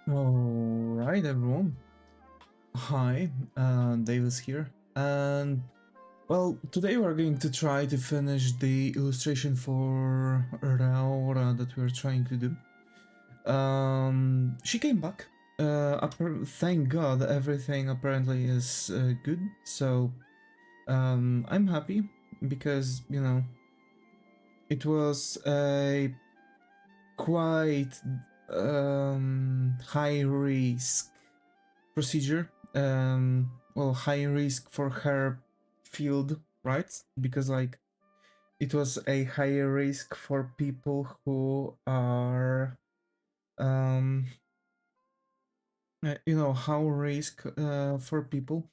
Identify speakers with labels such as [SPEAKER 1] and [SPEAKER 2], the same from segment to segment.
[SPEAKER 1] Alright, everyone. Hi, Davis here. And, well, today we're going to try to finish the illustration for Raora that we're trying to do. She came back. Thank God everything apparently is good. So, I'm happy because, it was a quite high risk procedure. Well, high risk for her field, right? Because like it was a higher risk for people who are how risk for people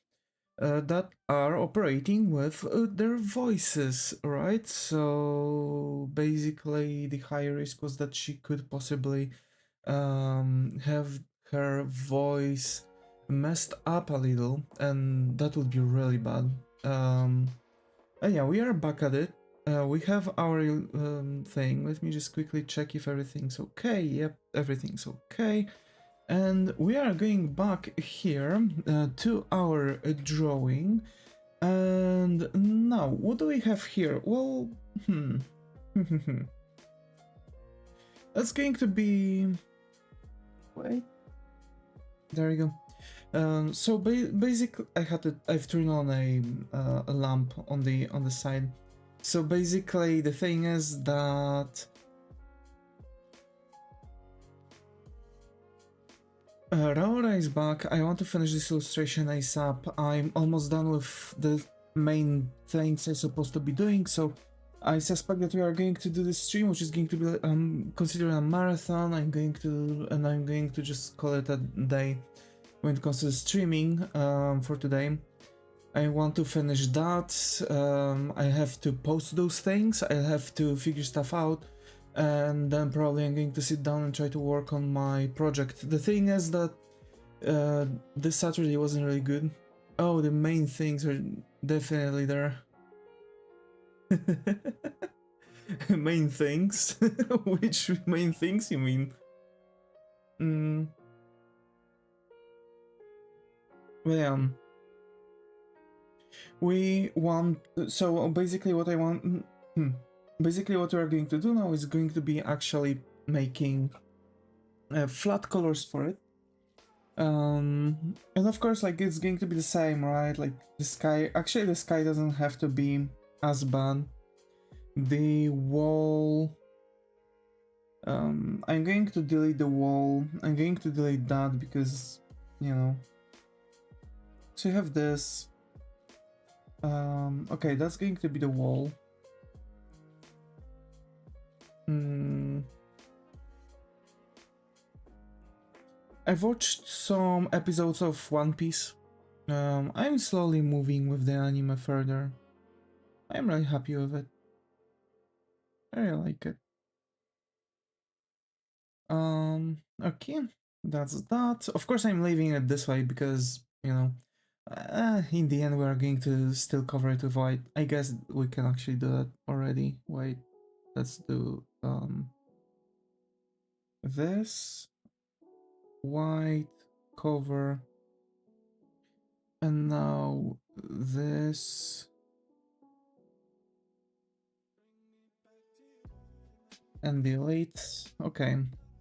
[SPEAKER 1] that are operating with their voices, right? So basically the high risk was that she could possibly have her voice messed up a little, and that would be really bad. And yeah, we are back at it. We have our thing. Let me just quickly check if everything's okay. Yep, everything's okay. And we are going back here to our drawing. And now, what do we have here? Well, that's going to be... Wait. There we go. So basically, I've turned on a lamp on the side. So basically, the thing is that Raora is back. I want to finish this illustration ASAP. I'm almost done with the main things I'm supposed to be doing. So I suspect that we are going to do this stream, which is going to be considered a marathon. I'm going to just call it a day when it comes to streaming for today. I want to finish that. I have to post those things. I have to figure stuff out, and then probably I'm going to sit down and try to work on my project. The thing is that this Saturday wasn't really good. Oh, the main things are definitely there. Main things? Which main things you mean? Well, yeah. We want... So basically what I want... Basically what we're going to do now is going to be actually making flat colors for it. And of course, like, it's going to be the same, right? Like, the sky... Actually, the sky doesn't have to be as bad. The wall... I'm going to delete the wall. I'm going to delete that because, So you have this. Okay, that's going to be the wall. I've watched some episodes of One Piece. I'm slowly moving with the anime further. I'm really happy with it. I really like it. Okay, that's that. Of course, I'm leaving it this way because, in the end, we are going to still cover it with white. I guess we can actually do that already. Wait, let's do this white cover, and now this, and delete. Okay,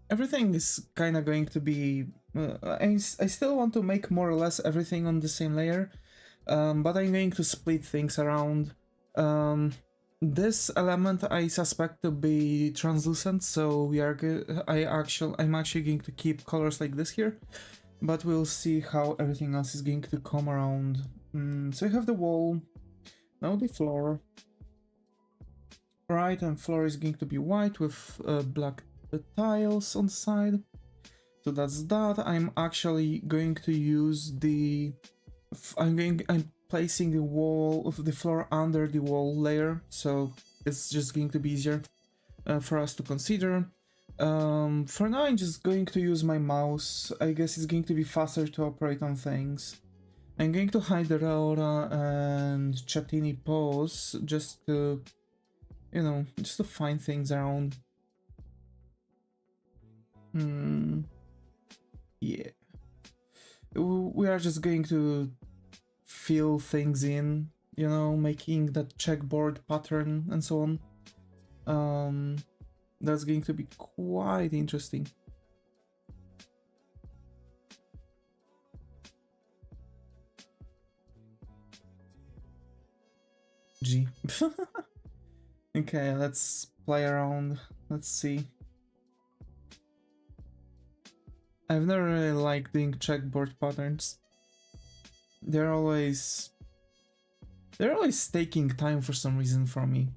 [SPEAKER 1] everything is kind of going to be... I still want to make more or less everything on the same layer, but I'm going to split things around. This element I suspect to be translucent, so I'm actually going to keep colors like this here, but we'll see how everything else is going to come around. So you have the wall, now the floor. Right, and floor is going to be white with black tiles on the side. So that's that. I'm actually going to use the... I'm placing the wall of the floor under the wall layer, so it's just going to be easier for us to consider. For now, I'm just going to use my mouse. I guess it's going to be faster to operate on things. I'm going to hide the Raora and Chatini pose just to, just to find things around. Yeah. We are just going to fill things in, you know, making that checkboard pattern and so on. That's going to be quite interesting. G. Okay, let's play around. Let's see. I've never really liked doing checkboard patterns. They're always taking time for some reason from me.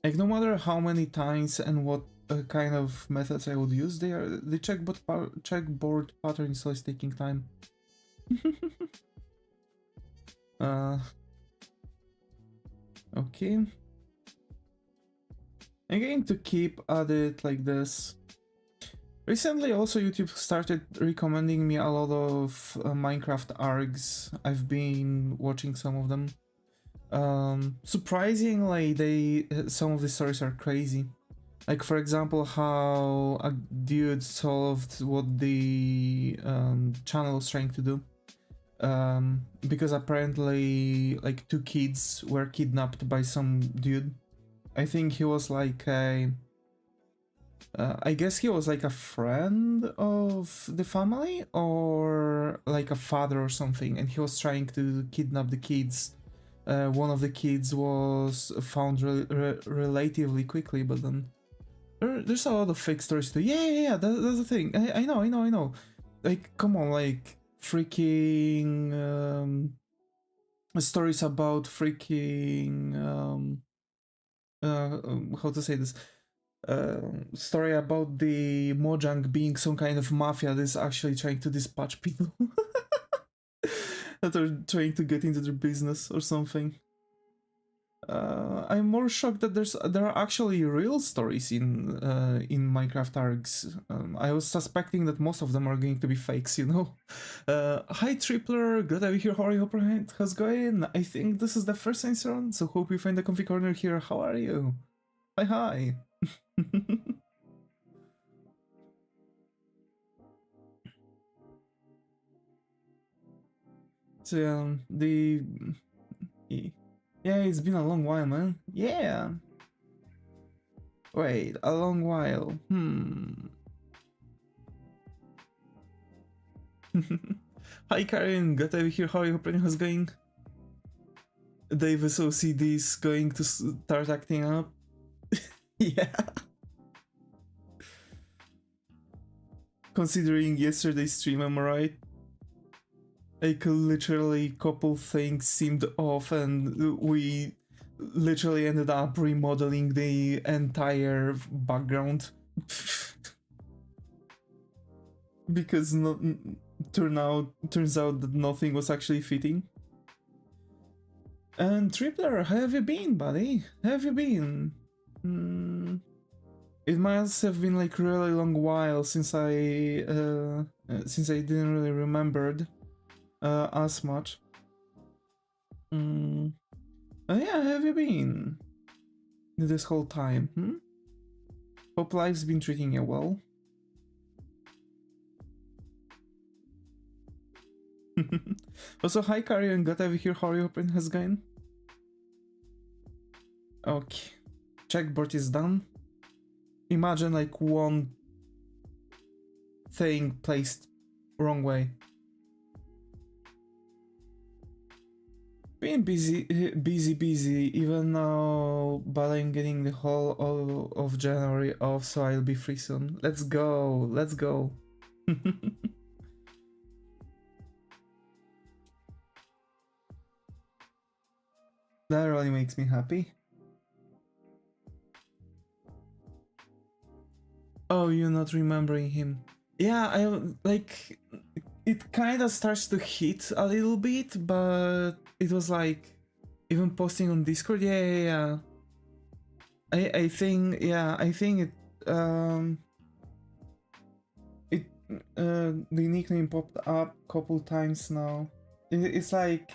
[SPEAKER 1] Like, no matter how many times and what kind of methods I would use, the checkboard pattern is always taking time. Okay. I'm going to keep at it like this. Recently also YouTube started recommending me a lot of Minecraft ARGs. I've been watching some of them. Surprisingly, some of the stories are crazy. Like, for example, how a dude solved what the channel was trying to do. Because apparently, like, 2 kids were kidnapped by some dude. I think he was like a... I guess he was like a friend of the family, or like a father or something, and he was trying to kidnap the kids. One of the kids was found relatively quickly, but then there's a lot of fake stories too. Yeah, that's the thing. I know. Like, come on, like, freaking stories about freaking how to say this? Story about the Mojang being some kind of mafia that's actually trying to dispatch people that are trying to get into their business or something. I'm more shocked that there are actually real stories in Minecraft ARGs. I was suspecting that most of them are going to be fakes, you know. Hi Tripler, glad to be here. How are you? How's it going? I think this is the first answer on, so hope you find a comfy corner here. How are you? Hi. So yeah, it's been a long while, man. Yeah. Wait, a long while. Hi Karen, got over here. How are you? How's it going? Davis OCD is going to start acting up. Yeah. Considering yesterday's stream, am I right? Like, literally couple things seemed off and we literally ended up remodeling the entire background. Because turns out that nothing was actually fitting. And Tripler, how have you been, buddy? How have you been? It must have been like really long while since I didn't really remembered as much. Yeah, how have you been this whole time? Hope life's been treating you well. Also, hi Karian, got over here. How are you? Hoping has going? Okay, checkboard is done. Imagine like one thing placed wrong way. Being busy, even now, but I'm getting the whole of January off, so I'll be free soon. Let's go, let's go. That really makes me happy. Oh, you're not remembering him. Yeah, I like it kind of starts to hit a little bit, but it was like even posting on Discord. Yeah. I think it the nickname popped up a couple times now. It's like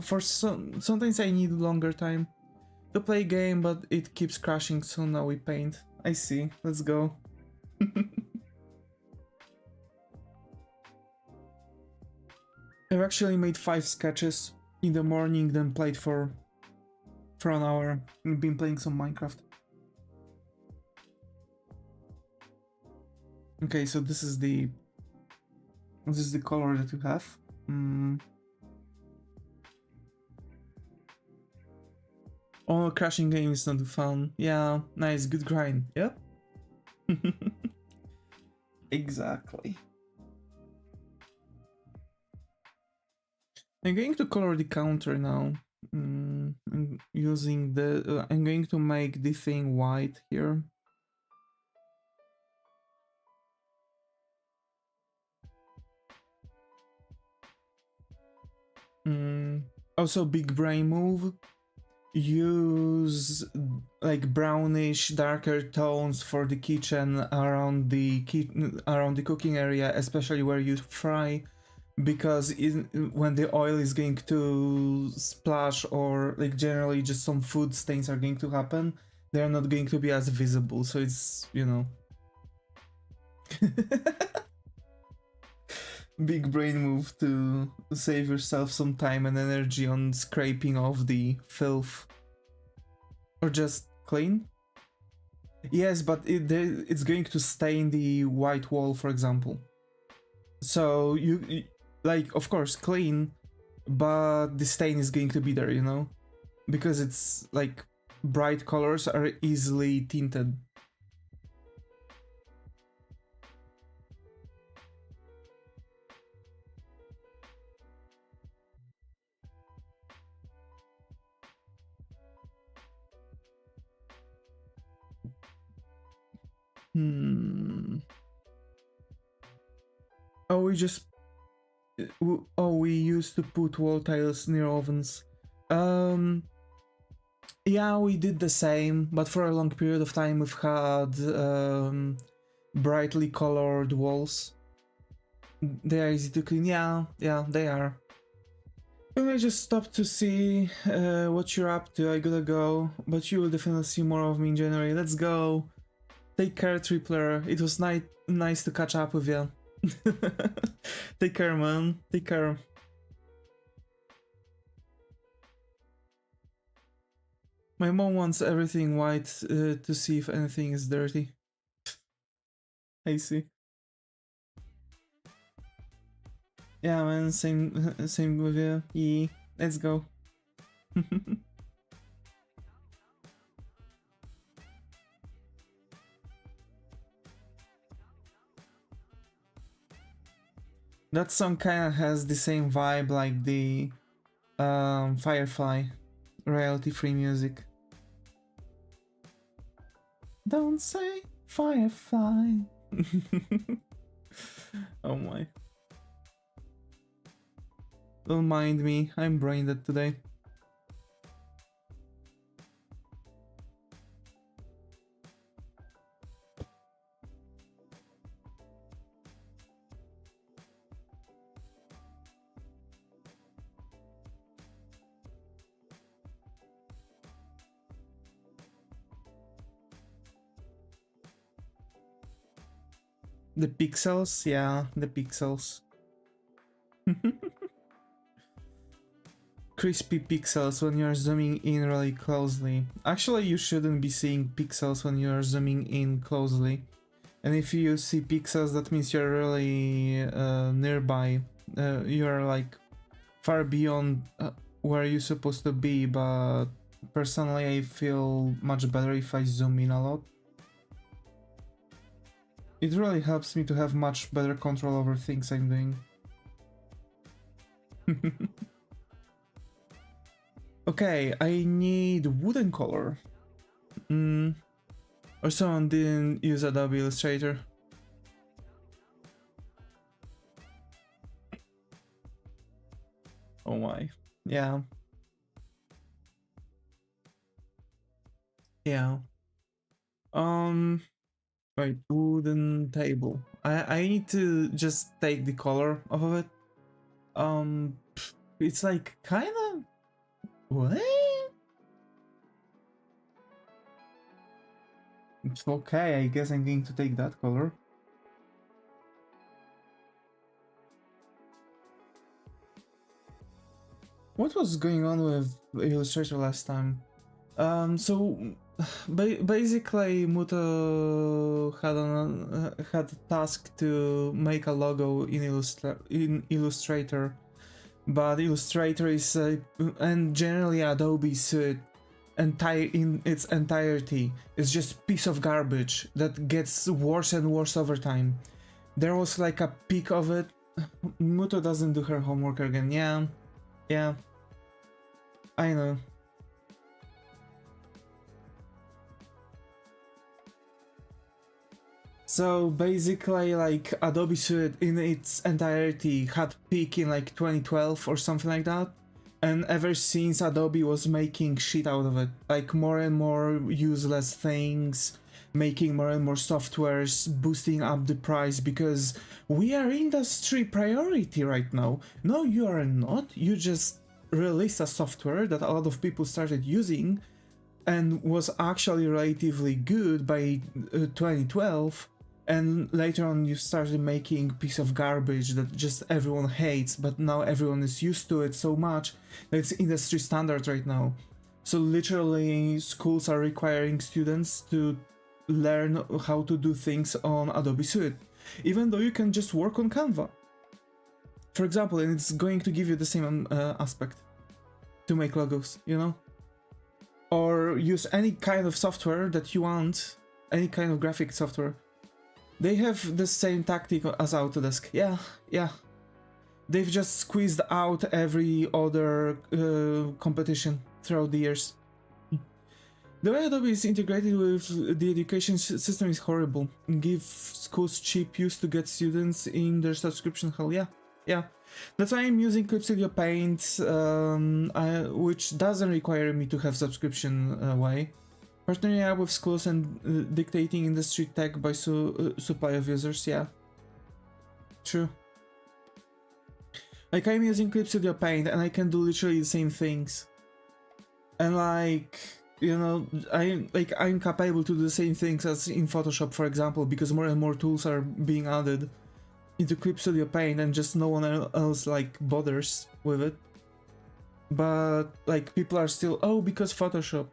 [SPEAKER 1] for sometimes I need longer time to play game, but it keeps crashing, so now we paint. I see. Let's go. I've actually made 5 sketches in the morning, then played for an hour. I've been playing some Minecraft. Okay, so this is the color that you have. Oh, crashing game is not fun. Yeah, nice, good grind. Yep. Exactly. I'm going to color the counter now. I'm using the. I'm going to make the thing white here. Also, big brain move. Use like brownish, darker tones for the kitchen around the cooking area, especially where you fry, because when the oil is going to splash, or like generally just some food stains are going to happen, they're not going to be as visible. So it's, you know. Big brain move to save yourself some time and energy on scraping off the filth. Or just clean? Yes, but it's going to stain the white wall, for example. So you like, of course, clean, but the stain is going to be there, you know? Because it's like bright colors are easily tinted. Oh, we used to put wall tiles near ovens. Yeah, we did the same, but for a long period of time we've had brightly colored walls. They are easy to clean. Yeah, they are. We may just stop to see what you're up to. I gotta go, but you will definitely see more of me in January. Let's go. Take care, Tripler. It was nice to catch up with you. Take care, man. Take care. My mom wants everything white to see if anything is dirty. I see. Yeah, man. Same with you. Yeah. Let's go. That song kind of has the same vibe like the Firefly, royalty-free music. Don't say Firefly. Oh my. Don't mind me, I'm brain dead today. The pixels, yeah, the pixels. Crispy pixels when you're zooming in really closely. Actually, you shouldn't be seeing pixels when you're zooming in closely. And if you see pixels, that means you're really nearby. You're like far beyond where you're supposed to be, but personally I feel much better if I zoom in a lot. It really helps me to have much better control over things I'm doing. Okay, I need wooden color. Or someone didn't use Adobe Illustrator. Oh my. Yeah. Yeah. Right, wooden table. I need to just take the color off of it. It's like kinda... What? It's okay, I guess I'm going to take that color. What was going on with Illustrator last time? So basically Muto had a task to make a logo in Illustrator, but Illustrator is and generally Adobe suite in its entirety is just piece of garbage that gets worse and worse over time. There was like a peak of it. Muto doesn't do her homework again. Yeah, I know. So basically, like, Adobe Suite in its entirety had peak in like 2012 or something like that, and ever since Adobe was making shit out of it, like more and more useless things, making more and more softwares, boosting up the price because we are industry priority right now. No, you are not. You just released a software that a lot of people started using and was actually relatively good by 2012, and later on you started making piece of garbage that just everyone hates, but now everyone is used to it so much that it's industry standard right now. So literally schools are requiring students to learn how to do things on Adobe Suite, even though you can just work on Canva, for example, and it's going to give you the same aspect to make logos, you know? Or use any kind of software that you want, any kind of graphic software. They have the same tactic as Autodesk. Yeah. They've just squeezed out every other competition throughout the years. The way Adobe is integrated with the education system is horrible. Give schools cheap use to get students in their subscription hell. Yeah. That's why I'm using Clip Studio Paint, which doesn't require me to have subscription way. Partnering up with schools and dictating industry tech by supply of users, yeah. True. Like, I'm using Clip Studio Paint and I can do literally the same things. And like, you know, I'm capable to do the same things as in Photoshop, for example, because more and more tools are being added into Clip Studio Paint and just no one else like bothers with it. But like, people are still, oh, because Photoshop.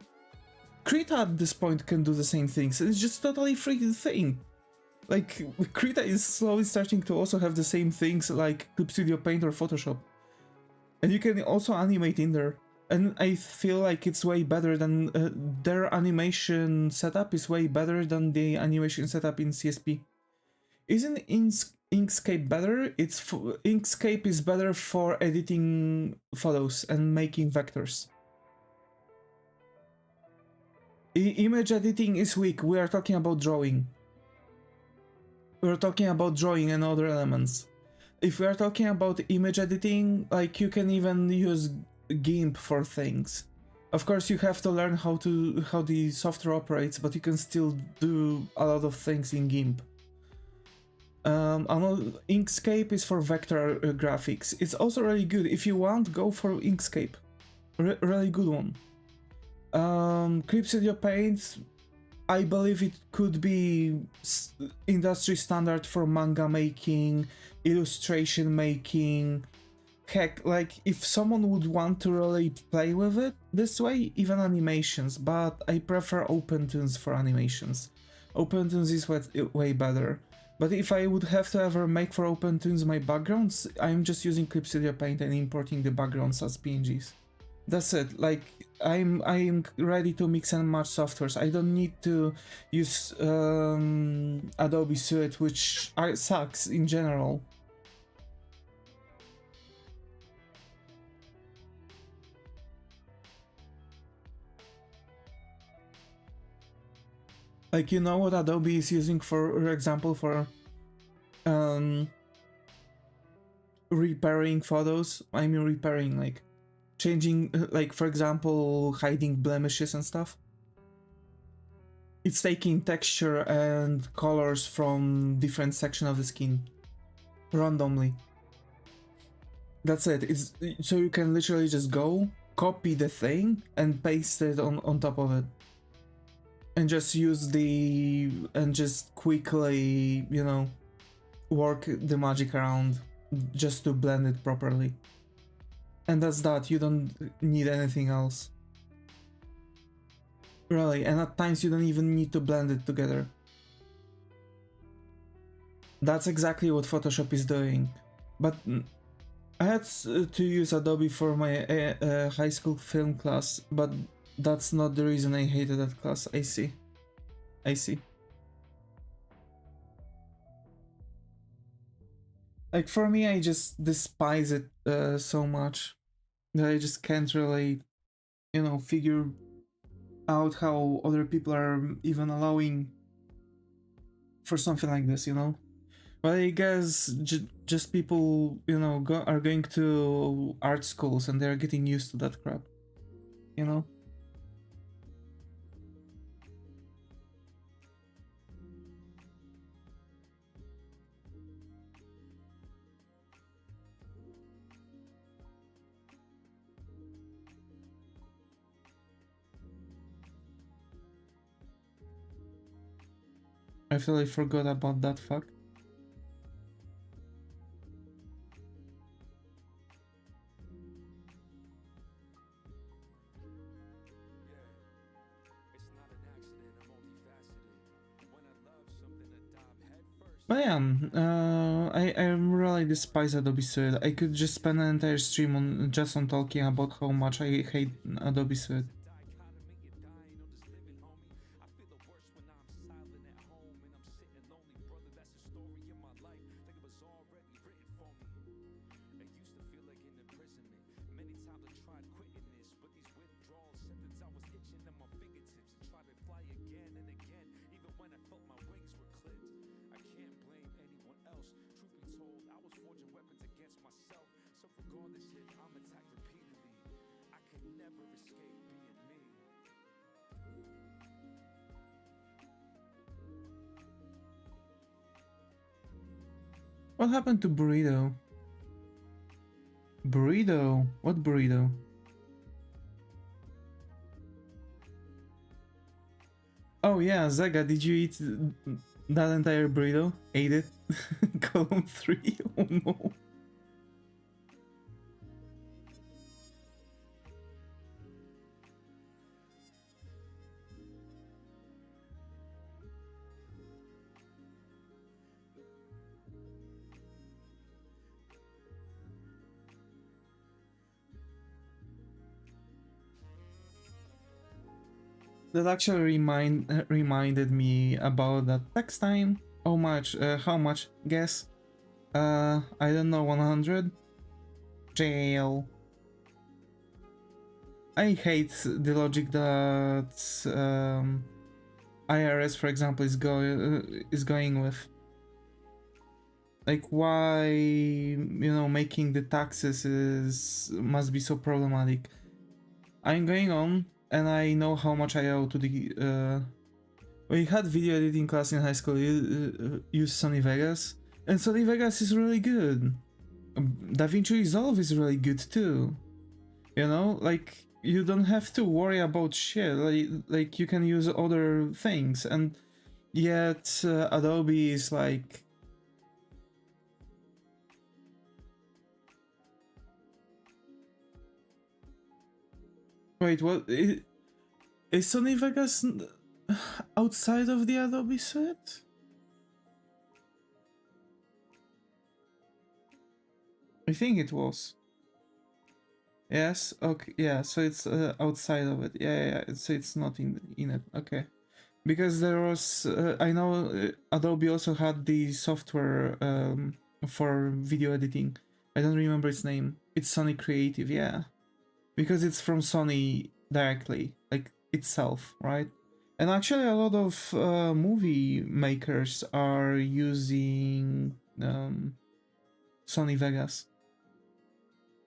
[SPEAKER 1] Krita at this point can do the same things, and it's just totally freaking thing. Like, Krita is slowly starting to also have the same things like Clip Studio Paint or Photoshop. And you can also animate in there. And I feel like it's way better than their animation setup is way better than the animation setup in CSP. Isn't Inkscape better? Inkscape is better for editing photos and making vectors. Image editing is weak. We are talking about drawing. We're talking about drawing and other elements. If we are talking about image editing, like, you can even use GIMP for things. Of course, you have to learn how the software operates, but you can still do a lot of things in GIMP. Inkscape is for vector graphics. It's also really good. If you want, go for Inkscape. Really good one. Clip Studio Paint, I believe it could be industry standard for manga making, illustration making. Heck, like, if someone would want to really play with it this way, even animations, but I prefer OpenToons for animations. OpenToons is way better. But if I would have to ever make for OpenToons my backgrounds, I'm just using Clip Studio Paint and importing the backgrounds as PNGs. That's it. Like, I'm ready to mix and match softwares. I don't need to use Adobe Suite, which sucks in general. Like, you know what Adobe is using, for example, for repairing photos? I mean, repairing, like, changing, like, for example, hiding blemishes and stuff. It's taking texture and colors from different section of the skin randomly. That's it. It's so you can literally just go copy the thing and paste it on top of it, and just use and just quickly, you know, work the magic around just to blend it properly. And that's that, you don't need anything else. Really, and at times you don't even need to blend it together. That's exactly what Photoshop is doing. But I had to use Adobe for my high school film class, but that's not the reason I hated that class. I see. I see. Like for me, I just despise it so much that I just can't really, you know, figure out how other people are even allowing for something like this, you know? But I guess just people, you know, are going to art schools and they're getting used to that crap, you know? I feel I forgot about that fact. But yeah, I really despise Adobe Suite. I could just spend an entire stream on just on talking about how much I hate Adobe Suite. What happened to Burrito? Burrito? What burrito? Oh yeah, Zaga, did you eat that entire burrito? Ate it? Column 3? Oh no. That actually reminded me about that text time. How much? How much? Guess. I don't know. 100. Jail. I hate the logic that IRS, for example, is going with. Like, why, you know, making the taxes must be so problematic. I'm going on, and I know how much I owe to the. We had video editing class in high school. Use Sony Vegas, and Sony Vegas is really good. DaVinci Resolve is really good too. You know, like you don't have to worry about shit. Like you can use other things, and yet Adobe is like. Wait, what? Is Sony Vegas outside of the Adobe suite? I think it was. Yes. Okay. Yeah. So it's outside of it. Yeah. So it's not in it. Okay. Because there was, I know Adobe also had the software for video editing. I don't remember its name. It's Sony Creative. Yeah. Because it's from Sony directly, like itself, right? And actually a lot of movie makers are using Sony Vegas.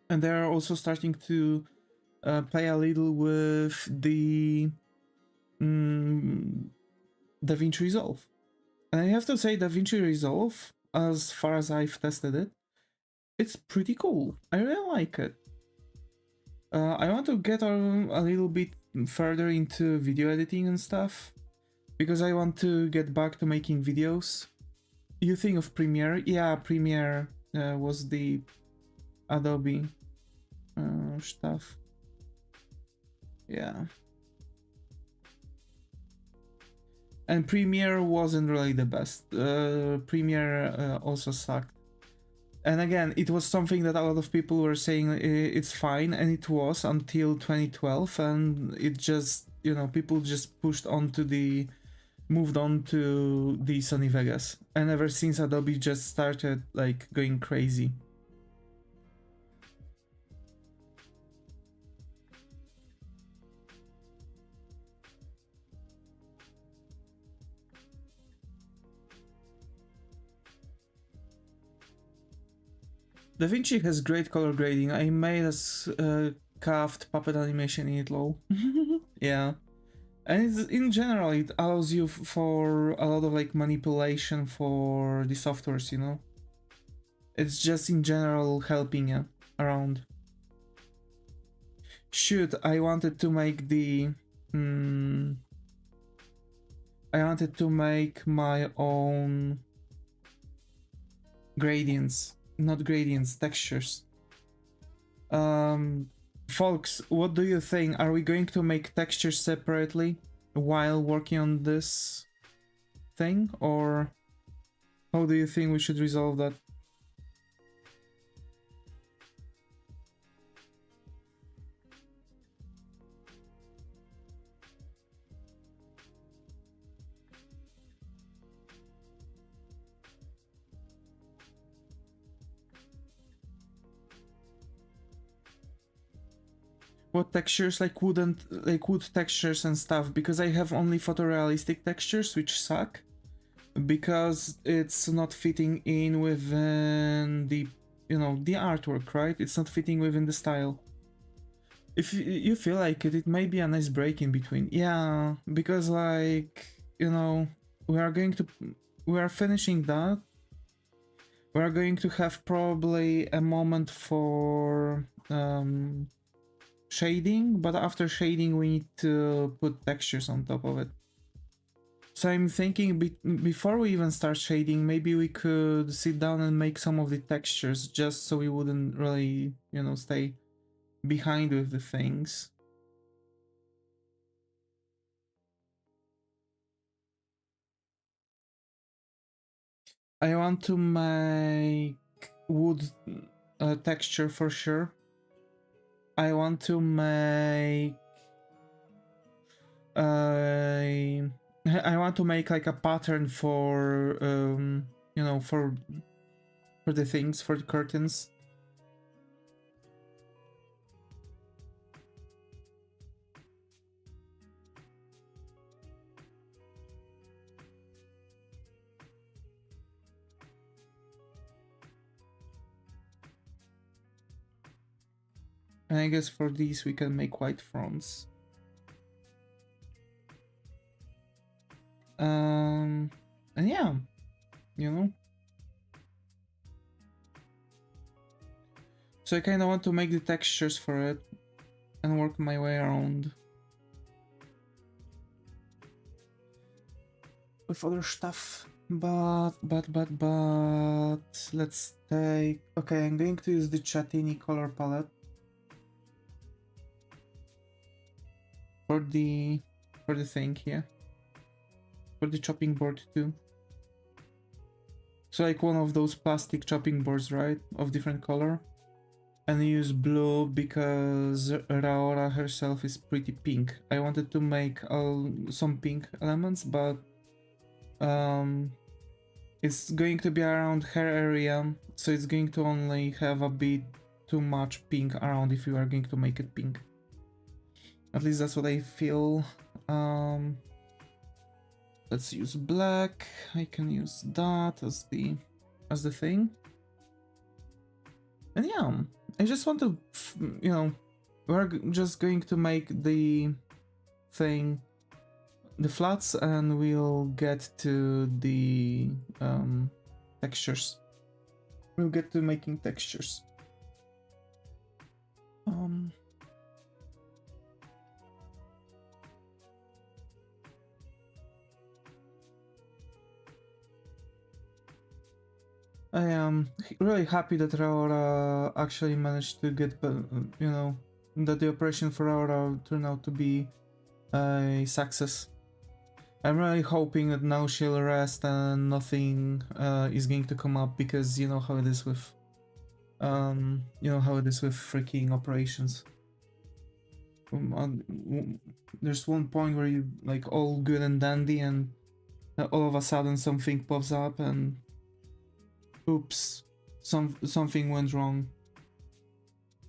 [SPEAKER 1] And they're also starting to play a little with the DaVinci Resolve. And I have to say DaVinci Resolve, as far as I've tested it, it's pretty cool. I really like it. I want to get a little bit further into video editing and stuff, because I want to get back to making videos. You think of Premiere? Yeah, Premiere was the Adobe. stuff. Yeah. And Premiere wasn't really the best. Premiere also sucked. And again, it was something that a lot of people were saying it's fine, and it was until 2012, and it just, you know, people just moved on to the Sony Vegas. And ever since, Adobe just started like going crazy. DaVinci has great color grading. I made a carved puppet animation in it, lol. Yeah. And in general, it allows you for a lot of like manipulation for the softwares, you know? It's just in general helping you around. Shoot, I wanted to make the... I wanted to make my own gradients. Not gradients, textures. Folks, what do you think? Are we going to make textures separately while working on this thing? Or how do you think we should resolve that? What textures? Like wood textures and stuff, because I have only photorealistic textures, which suck because it's not fitting in within the, you know, the artwork, right? It's not fitting within the style. If you feel like it may be a nice break in between. Yeah, because like, you know, we are finishing that. We are going to have probably a moment for shading, but after shading we need to put textures on top of it. So I'm thinking before we even start shading, maybe we could sit down and make some of the textures just so we wouldn't really, you know, stay behind with the things. I want to make wood texture for sure. I want to make I want to make like a pattern for you know, for the things, for the curtains. And I guess for these we can make white fronts. And yeah, you know. So I kind of want to make the textures for it and work my way around with other stuff. But let's take... Okay, I'm going to use the Chatini color palette for the thing here, for the chopping board too. So like one of those plastic chopping boards, right, of different color. And use blue because Raora herself is pretty pink. I wanted to make some pink elements, but it's going to be around her area, so it's going to only have a bit too much pink around if you are going to make it pink. At least that's what I feel. Let's use black. I can use that as the thing. And yeah, I just want to, you know, we're just going to make the thing, the flats, and we'll get to the textures. We'll get to making textures. I am really happy that Raora actually managed to get, you know, that the operation for Raora turned out to be a success. I'm really hoping that now she'll rest and nothing is going to come up, because you know how it is with freaking operations. There's one point where you like all good and dandy, and all of a sudden something pops up and oops, something went wrong.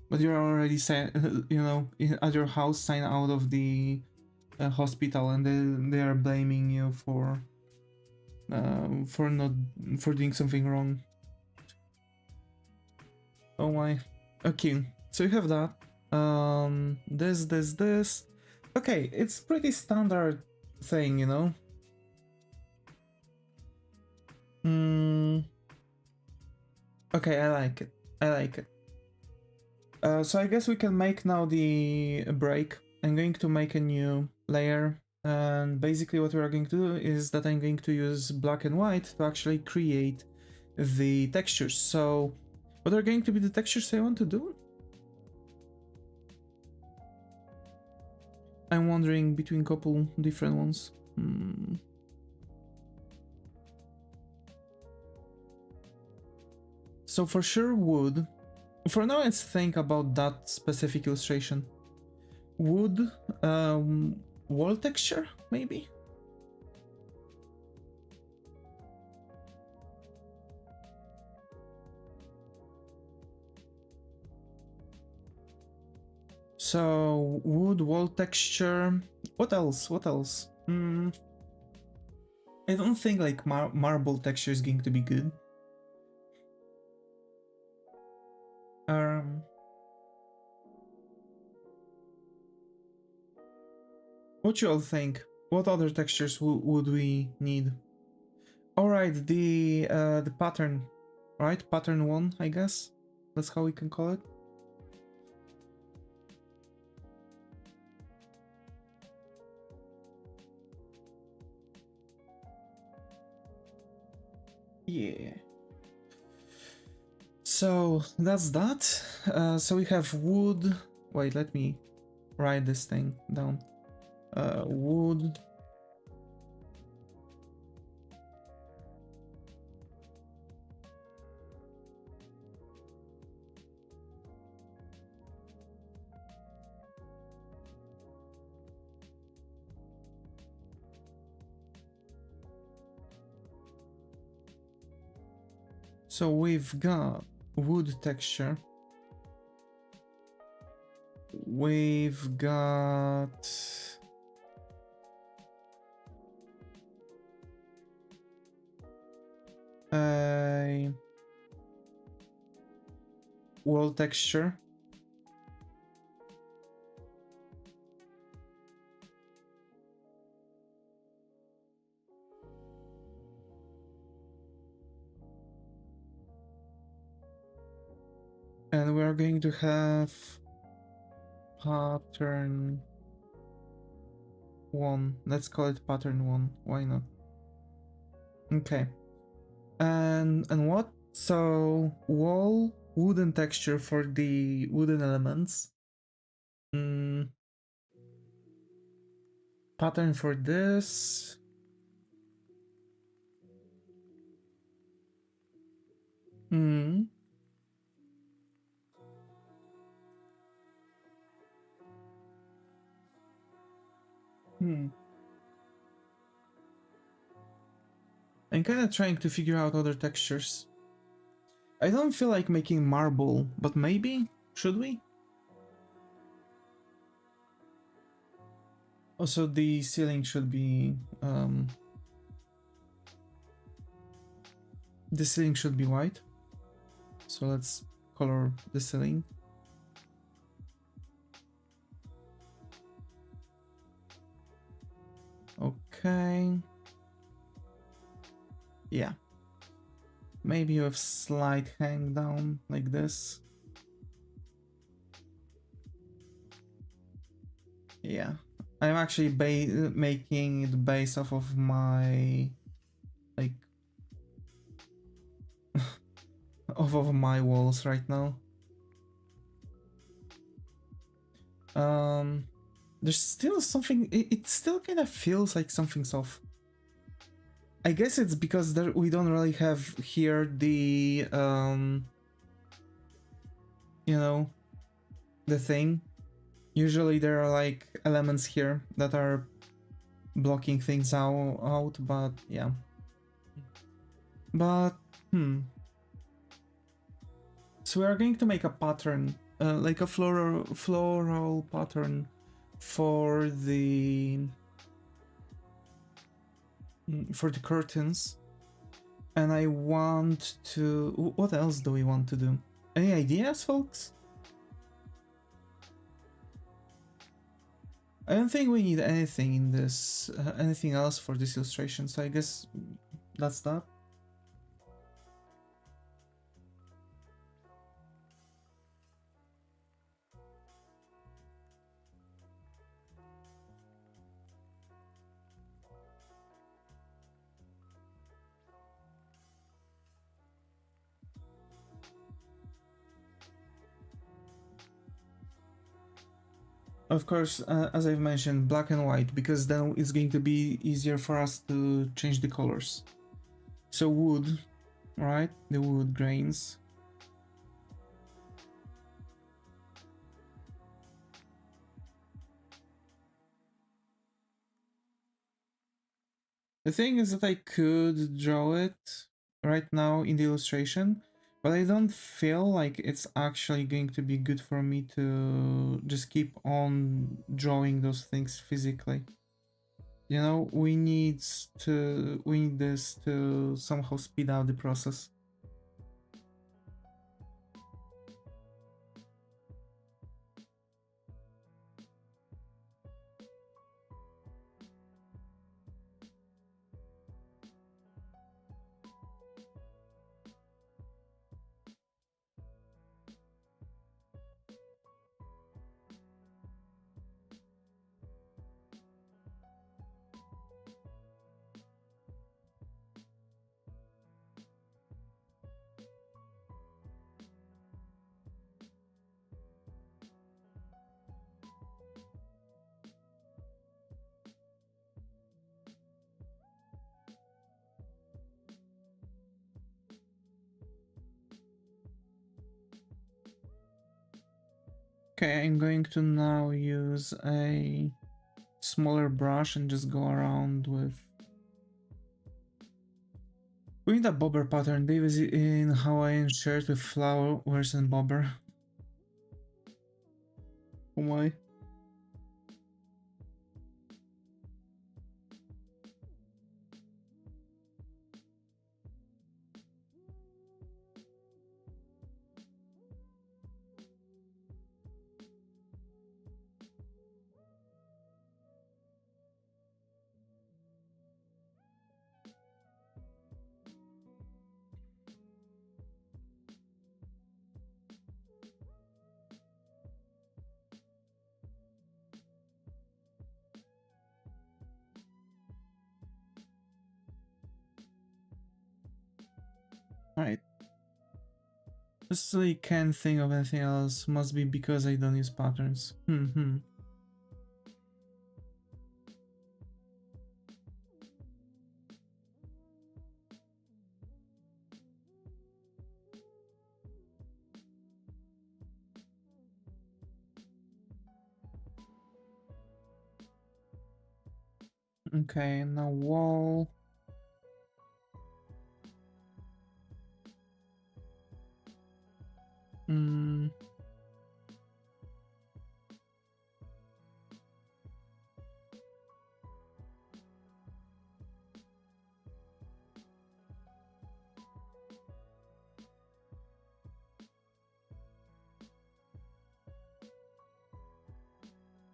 [SPEAKER 1] But you're already at your house, signed out of the hospital, and they are blaming you for not for doing something wrong. Oh my. Okay, so you have that. This. Okay, it's pretty standard thing, you know. Okay, I like it. I like it. So I guess we can make now the break. I'm going to make a new layer, and basically what we are going to do is that I'm going to use black and white to actually create the textures. So what are going to be the textures I want to do? I'm wondering between a couple different ones. So for sure wood. For now, let's think about that specific illustration. Wood, wall texture, maybe? So, wood, wall texture. What else? What else? I don't think like marble texture is going to be good. What you all think? What other textures would we need? Alright, the pattern, right? Pattern 1, I guess? That's how we can call it. Yeah. So that's that. So we have wood. Wait, let me write this thing down. Wood. So we've got wood texture. We've got a wall texture. And we're going to have pattern 1. Let's call it pattern 1. Why not? Okay. And what? So wall wooden texture for the wooden elements. Pattern for this. I'm kind of trying to figure out other textures. I don't feel like making marble, but maybe? Should we? Also, the ceiling should be... the ceiling should be white. So let's color the ceiling. Okay. Yeah. Maybe with slight hang down like this. Yeah. I'm actually making it based off of my like of my walls right now. Um, there's still something. It still kind of feels like something's off. I guess it's because we don't really have here the you know, the thing. Usually there are like elements here that are blocking things out, but yeah. But so we are going to make a pattern, like a floral pattern for the curtains. And I want to... What else do we want to do? Any ideas, folks? I don't think we need anything in this, anything else for this illustration, so I guess that's that. Of course, as I've mentioned, black and white, because then it's going to be easier for us to change the colors. So wood, right? The wood grains. The thing is that I could draw it right now in the illustration, but I don't feel like it's actually going to be good for me to just keep on drawing those things physically. You know, we need this to somehow speed up the process. Okay, I'm going to now use a smaller brush and just go around with... We need a bobber pattern. Davis in Hawaiian shirt with flowers and bobber. Oh my. Right. Just so you can't think of anything else. Must be because I don't use patterns. Okay, now wall.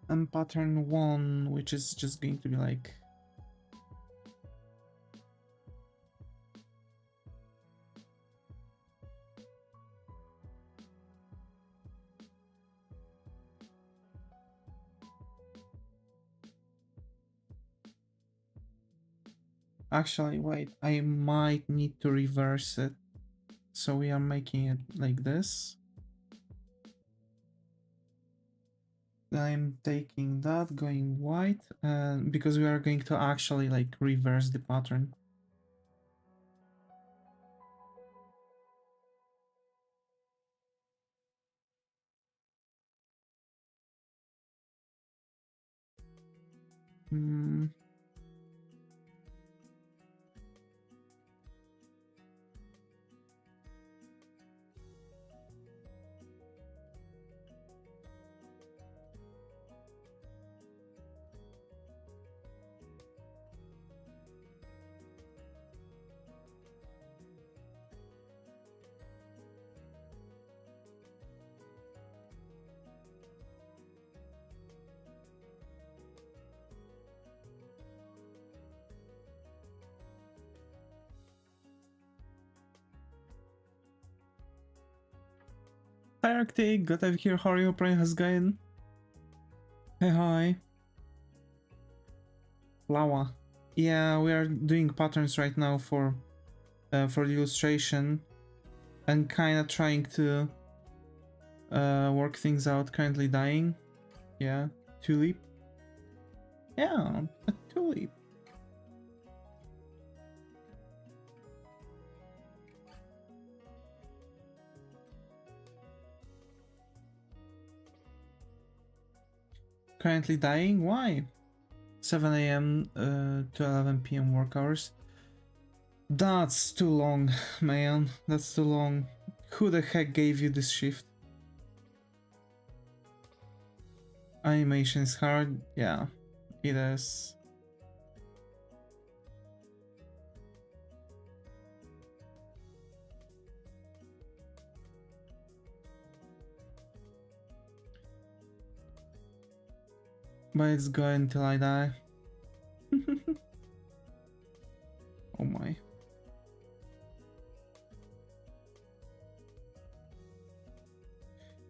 [SPEAKER 1] And pattern 1, which is just going to be like... Actually, wait, I might need to reverse it. So we are making it like this. I'm taking that, going white, because we are going to actually like reverse the pattern. Hmm. Hi Arctic, good to have you here. How are you? Praying has going. Hey, hi. Lawa. Yeah, we are doing patterns right now for the illustration and kind of trying to work things out. Currently dying. Yeah, tulip. Yeah, a tulip. Currently dying? Why? 7 a.m. To 11 p.m. work hours. That's too long, man. That's too long. Who the heck gave you this shift? Animation is hard. Yeah, it is. But it's going till I die. Oh my.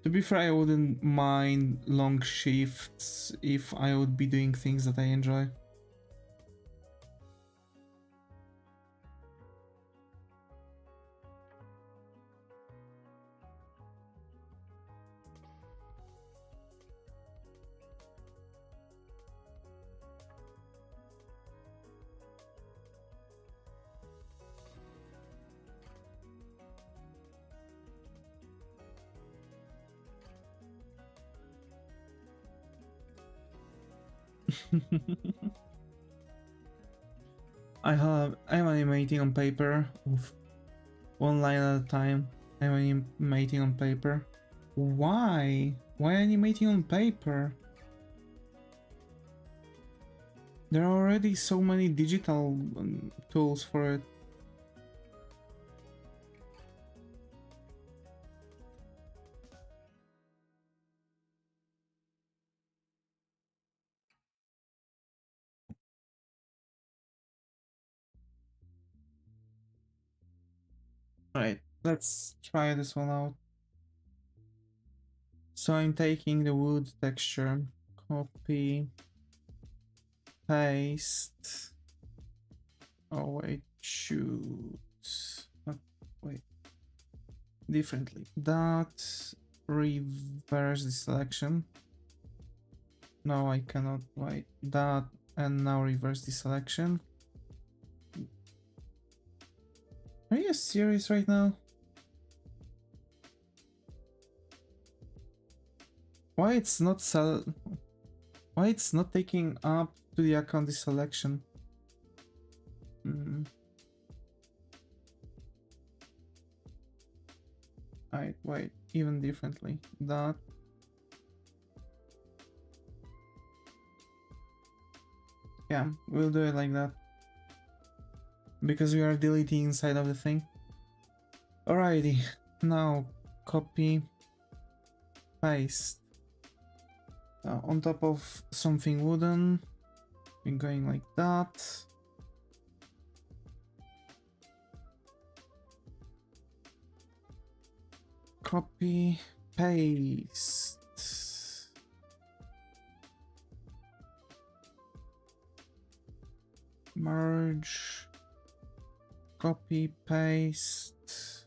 [SPEAKER 1] To be fair, I wouldn't mind long shifts if I would be doing things that I enjoy. I'm animating on paper, oof, one line at a time. I'm animating on paper. Why? Why animating on paper? There are already so many digital tools for it. Right, let's try this one out. So I'm taking the wood texture, copy, paste. Oh wait, shoot. Wait, differently. That, reverse the selection. No, I cannot. Wait, that, and now reverse the selection. Are you serious right now? Why it's not Why it's not taking up to the account the selection? Alright, wait, even differently. That. Yeah, we'll do it like that. Because we are deleting inside of the thing. Alrighty, now copy, paste. On top of something wooden, we're going like that. Copy, paste. Merge, copy, paste.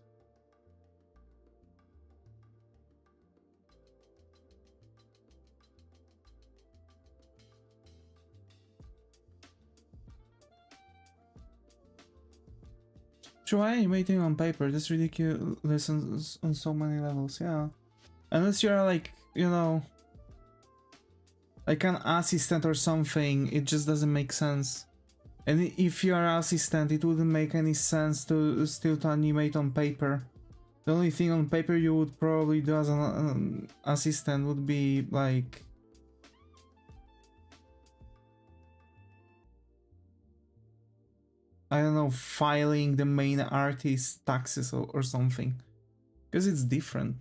[SPEAKER 1] Try animating on paper. That's ridiculous on so many levels. Yeah, unless you're like, you know, like an assistant or something, it just doesn't make sense. And if you are assistant, it wouldn't make any sense to still to animate on paper. The only thing on paper you would probably do as an assistant would be like, I don't know, filing the main artist's taxes or something, because it's different.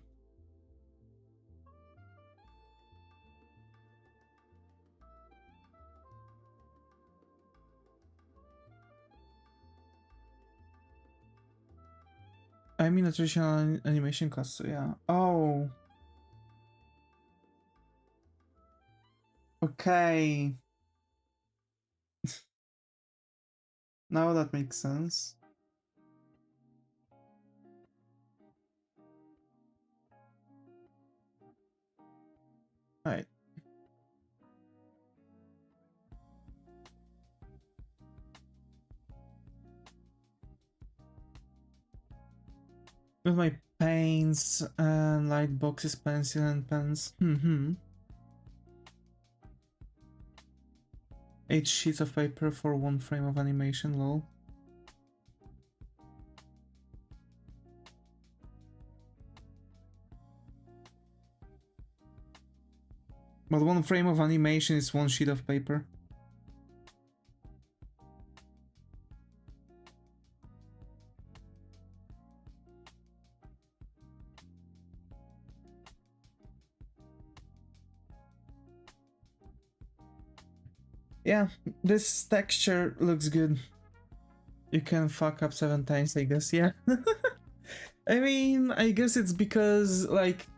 [SPEAKER 1] I'm in a traditional animation class, so yeah. Oh. Okay. Now that makes sense. Right. With my paints and light boxes, pencil and pens. 8 sheets of paper for 1 frame of animation, lol. But 1 frame of animation is 1 sheet of paper. Yeah, this texture looks good. You can fuck up 7 times, I guess, yeah. I mean, I guess it's because, like,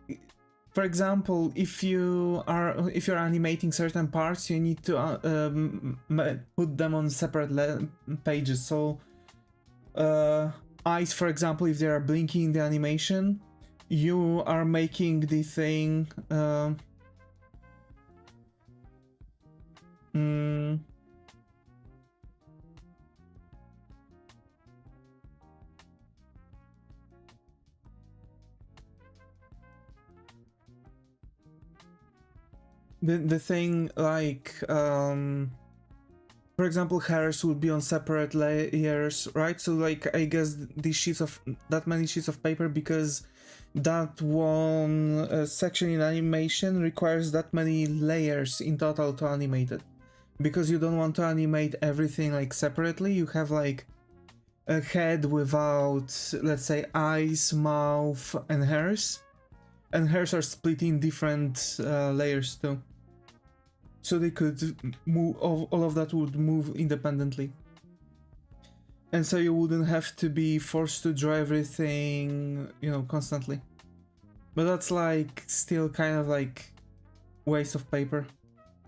[SPEAKER 1] for example, if you're animating certain parts, you need to put them on separate pages. So, eyes, for example, if they are blinking in the animation, you are making the thing. The thing like for example, hairs would be on separate layers, right? So like I guess these sheets of that many sheets of paper, because that one section in animation requires that many layers in total to animate it, because you don't want to animate everything like separately. You have like a head without, let's say, eyes, mouth, and hairs are split in different layers too. So they could move, all of that would move independently. And so you wouldn't have to be forced to draw everything, you know, constantly. But that's like still kind of like waste of paper.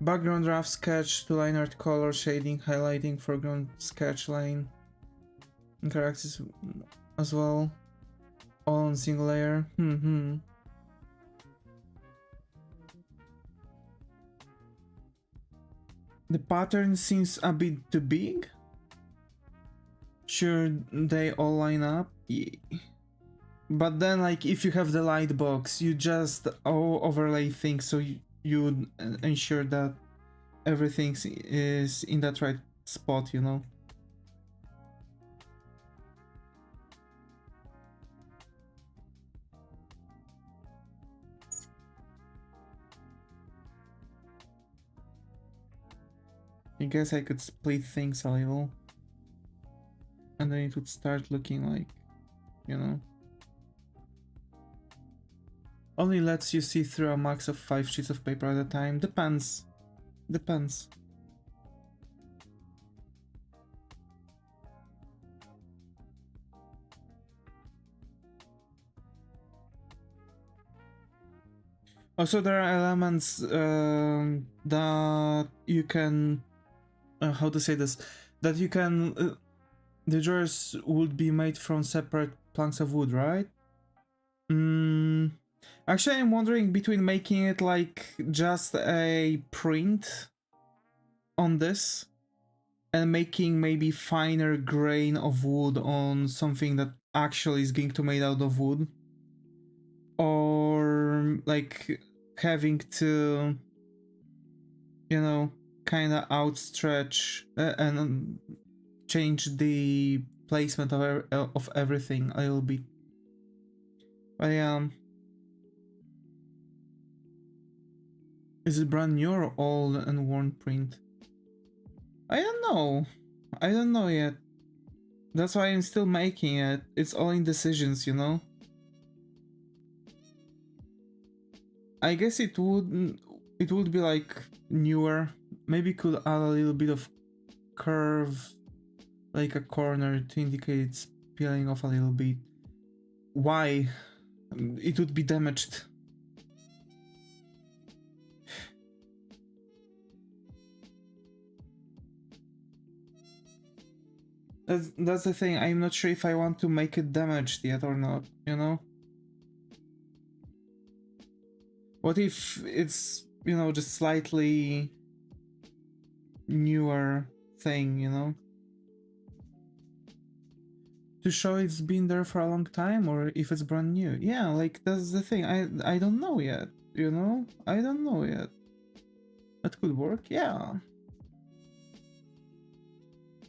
[SPEAKER 1] Background rough sketch to line art, color shading, highlighting, foreground sketch line, and characters as well, all on single layer. The pattern seems a bit too big. Sure, they all line up. Yeah. But then, like, if you have the light box, you just overlay things, so you ensure that everything is in that right spot, you know. I guess I could split things a little, and then it would start looking like, you know. Only lets you see through a max of 5 sheets of paper at a time. Depends. Depends. Also, there are elements that you can, how to say this, that you can, the drawers would be made from separate planks of wood, right? Actually, I'm wondering between making it like just a print on this and making maybe finer grain of wood on something that actually is going to made out of wood, or like having to, you know, kind of outstretch and change the placement of everything a little bit. But yeah, is it brand new or old and worn print? I don't know. I don't know yet. That's why I'm still making it. It's all indecisions, you know? I guess it would be like newer. Maybe could add a little bit of curve, like a corner to indicate it's peeling off a little bit. Why? It would be damaged. That's the thing. I'm not sure if I want to make it damaged yet or not, you know? What if it's, you know, just slightly newer thing, you know? To show it's been there for a long time, or if it's brand new. Yeah, like, that's the thing. I don't know yet, you know? I don't know yet. That could work, yeah.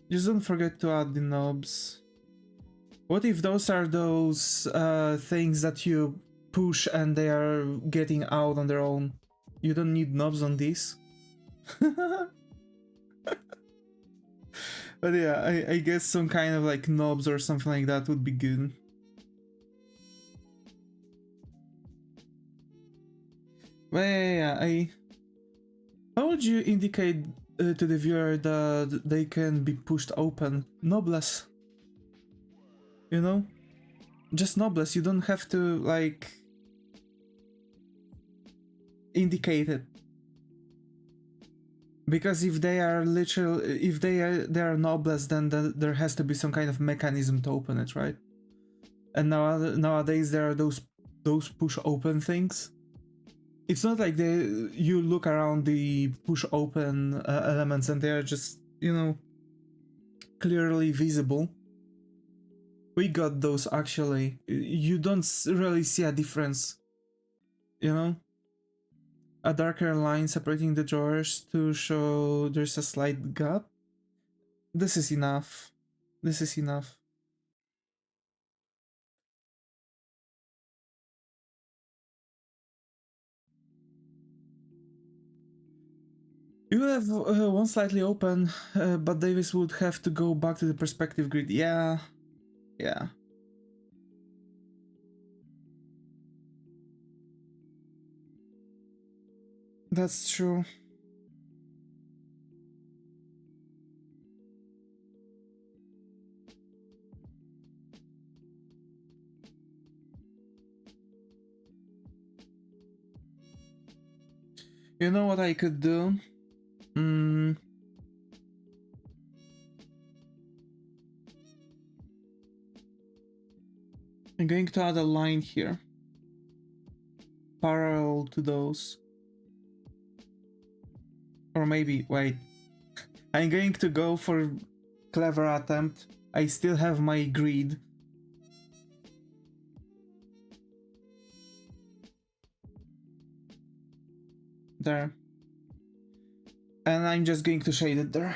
[SPEAKER 1] Just don't forget to add the knobs. What if those are those things that you push and they are getting out on their own? You don't need knobs on this? But yeah, I guess some kind of like knobs or something like that would be good. But yeah, how would you indicate to the viewer that they can be pushed open? Knobless. You know? Just knobless, you don't have to like indicate it. Because if they are if they are knobless, then there has to be some kind of mechanism to open it, right? And nowadays there are those push open things. It's not like you look around the push open elements and they are just, you know, clearly visible. We got those actually. You don't really see a difference, you know? A darker line separating the drawers to show there's a slight gap. This is enough. This is enough. You will have one slightly open, but Davis would have to go back to the perspective grid. Yeah. Yeah. That's true. You know what I could do? I'm going to add a line here. Parallel to those. Or maybe, wait. I'm going to go for clever attempt. I still have my grid. There. And I'm just going to shade it there.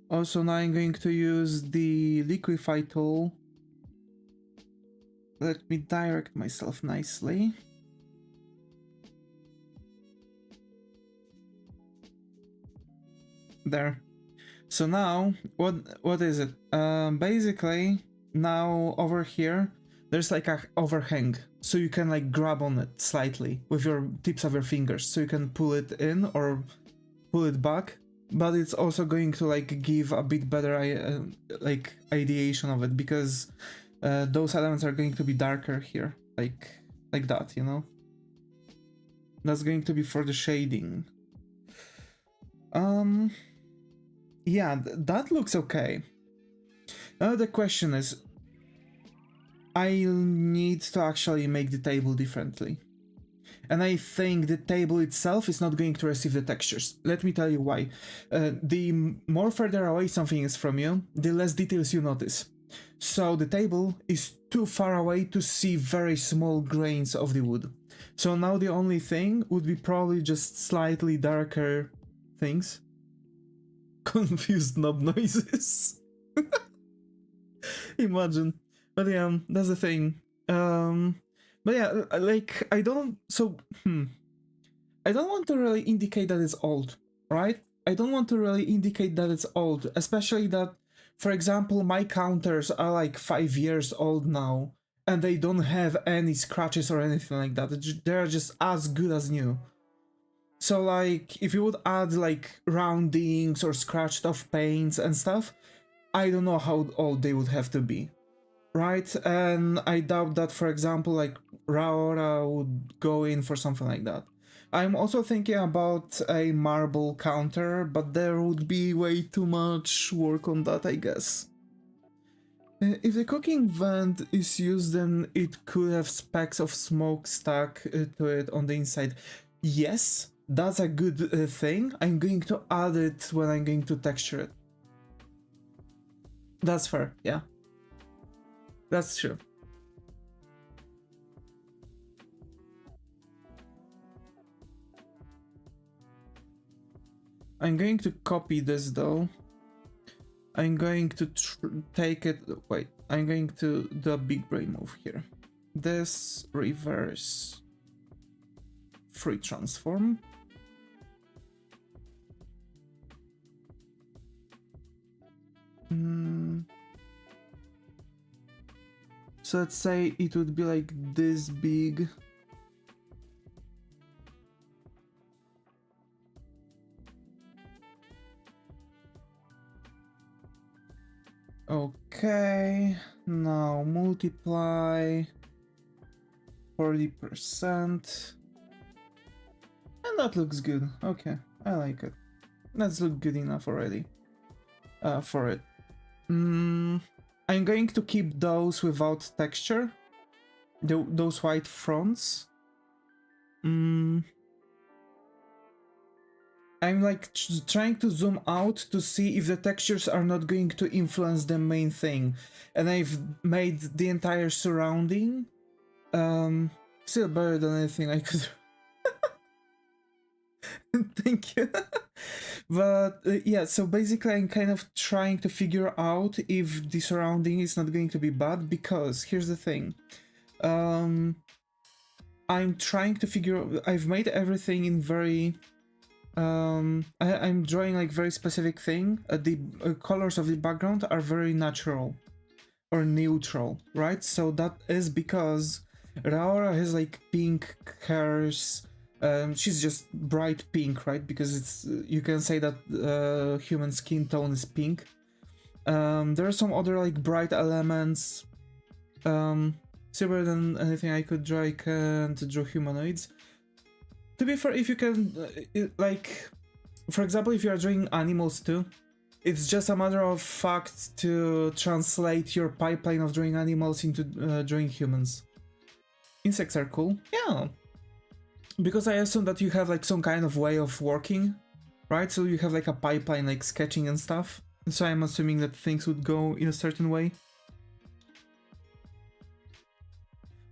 [SPEAKER 1] Also, now I'm going to use the liquify tool. Let me direct myself nicely. There. So now, what is it? Basically, now over here, there's like a overhang. So you can like grab on it slightly with your tips of your fingers. So you can pull it in or pull it back. But it's also going to like give a bit better like ideation of it, because those elements are going to be darker here, like that, you know. That's going to be for the shading. Yeah, that looks okay. Now the question is, I need to actually make the table differently. And I think the table itself is not going to receive the textures. Let me tell you why. The more further away something is from you, the less details you notice. So the table is too far away to see very small grains of the wood. So now the only thing would be probably just slightly darker things. Confused knob noises. Imagine. But yeah, that's the thing. But yeah, like I don't want to really indicate that it's old, right? I don't want to really indicate that it's old, especially that, for example, my counters are like 5 years old now, and they don't have any scratches or anything like that. They're just as good as new. So like, if you would add like roundings or scratched off paints and stuff, I don't know how old they would have to be, right? And I doubt that, for example, like Raora would go in for something like that. I'm also thinking about a marble counter, but there would be way too much work on that, I guess. If the cooking vent is used, then it could have specks of smoke stuck to it on the inside. Yes, that's a good thing. I'm going to add it when I'm going to texture it. That's fair, yeah. That's true. I'm going to copy this though. I'm going to take it. Wait, I'm going to do a big brain move here. This reverse free transform. So let's say it would be like this big. Okay, now multiply 40%. And that looks good. Okay, I like it. That's look good enough already for it. I'm going to keep those without texture. Those white fronts. I'm like trying to zoom out to see if the textures are not going to influence the main thing. And I've made the entire surrounding still better than anything I could. Thank you. But yeah, so basically I'm kind of trying to figure out if the surrounding is not going to be bad, because here's the thing. I'm trying to figure out, I've made everything in very I'm drawing like very specific thing. The colors of the background are very natural or neutral, right? So that is because Raora has like pink hairs. She's just bright pink, right? Because it's you can say that human skin tone is pink. There are some other like bright elements. Simpler than anything I could draw. I can't draw humanoids. To be fair, if you can, like, for example, if you are drawing animals too, it's just a matter of fact to translate your pipeline of drawing animals into drawing humans. Insects are cool, yeah. Because I assume that you have like some kind of way of working, right? So you have like a pipeline, like sketching and stuff. So I'm assuming that things would go in a certain way.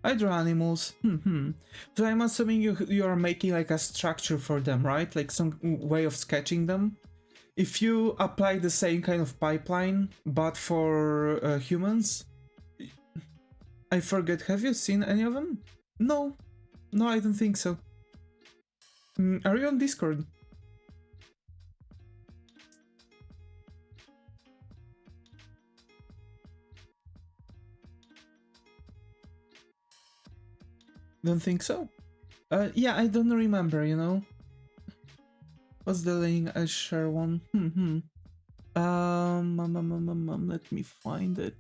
[SPEAKER 1] I draw animals. So I'm assuming you are making like a structure for them, right? Like some way of sketching them. If you apply the same kind of pipeline, but for humans, I forget. Have you seen any of them? No, I don't think so. Are you on Discord? Don't think so. Yeah, I don't remember, you know. What's the link? I share one. Let me find it.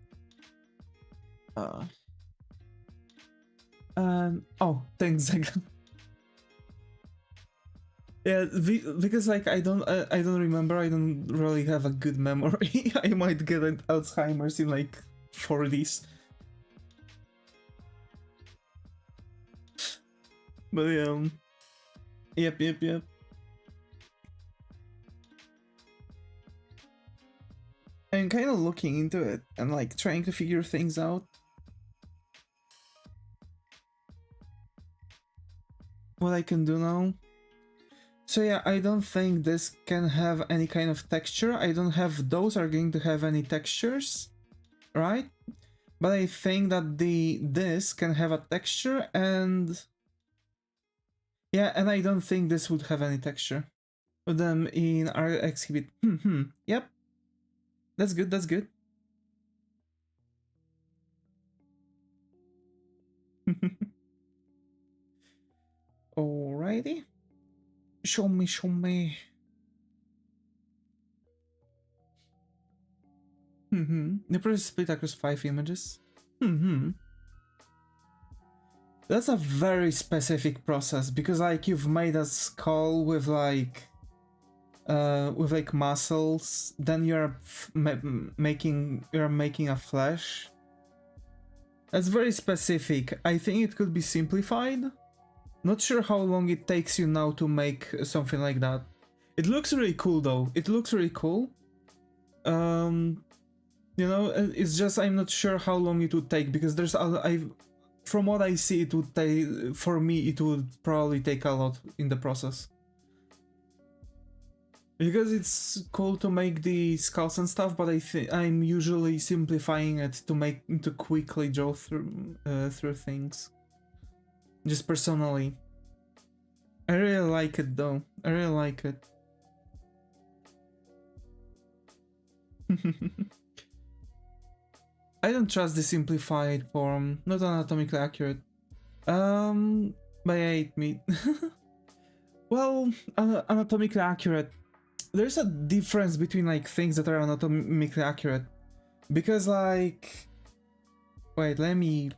[SPEAKER 1] Oh, thanks, Zagan. Yeah, because like I don't remember. I don't really have a good memory. I might get an Alzheimer's in like 40s. But yep. I'm kind of looking into it and like trying to figure things out. What I can do now. So yeah, I don't think this can have any kind of texture. I don't have those are going to have any textures, right? But I think that this can have a texture, and yeah, and I don't think this would have any texture. Put them in our exhibit. Yep. That's good, that's good. Alrighty. Show me. The process is split across 5 images. That's a very specific process, because like you've made a skull with like muscles, then you're making a flesh. That's very specific. I think it could be simplified. Not sure how long it takes you now to make something like that. It looks really cool though. It looks really cool. You know, it's just I'm not sure how long it would take, because there's from what I see, it would take, for me it would probably take a lot in the process. Because it's cool to make the skulls and stuff, but I'm usually simplifying it to quickly draw through things. Just personally. I really like it though. I really like it. I don't trust the simplified form, not anatomically accurate. But I ate meat. Well, anatomically accurate. There's a difference between like things that are anatomically accurate. Because like... Wait, let me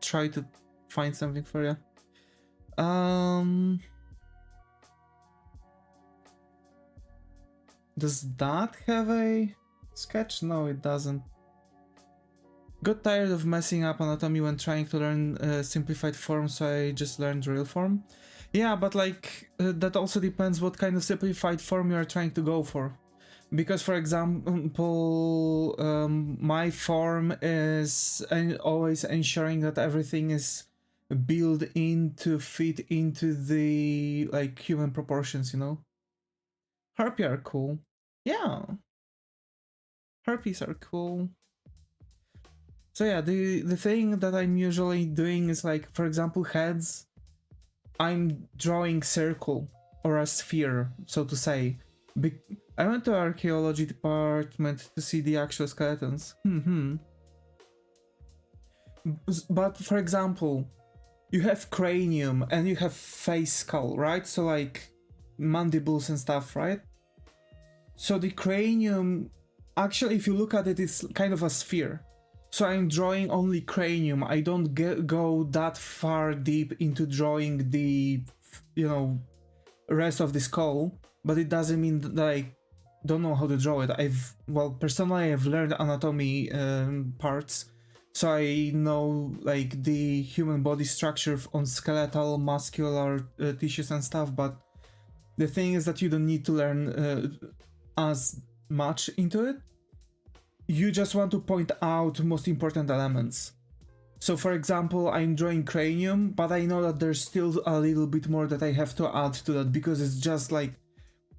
[SPEAKER 1] try to find something for you. Does that have a sketch? No, it doesn't. Got tired of messing up anatomy when trying to learn simplified form, so I just learned real form. Yeah, but like, that also depends what kind of simplified form you are trying to go for. Because, for example, my form is always ensuring that everything is built in to fit into the, like, human proportions, you know? Harpy are cool. Yeah. Harpies are cool. So yeah, the thing that I'm usually doing is like, for example, heads, I'm drawing circle or a sphere, so to say. I went to archaeology department to see the actual skeletons. But for example, you have cranium and you have face skull, right? So like mandibles and stuff, right? So the cranium, actually, if you look at it, it's kind of a sphere. So I'm drawing only cranium. I don't go that far deep into drawing the, you know, rest of the skull. But it doesn't mean that I don't know how to draw it. Well, personally, I've learned anatomy parts. So I know like the human body structure on skeletal, muscular tissues and stuff. But the thing is that you don't need to learn as much into it. You just want to point out most important elements. So for example, I'm drawing cranium, but I know that there's still a little bit more that I have to add to that, because it's just like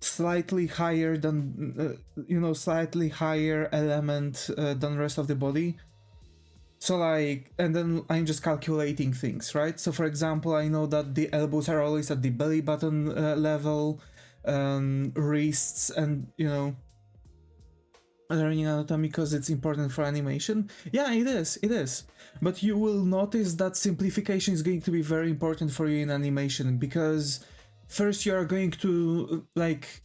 [SPEAKER 1] slightly higher than, you know, slightly higher element than the rest of the body. So like, and then I'm just calculating things, right? So for example, I know that the elbows are always at the belly button level, wrists, and, you know, learning anatomy because it's important for animation. Yeah, it is. But you will notice that simplification is going to be very important for you in animation, because first you are going to, like,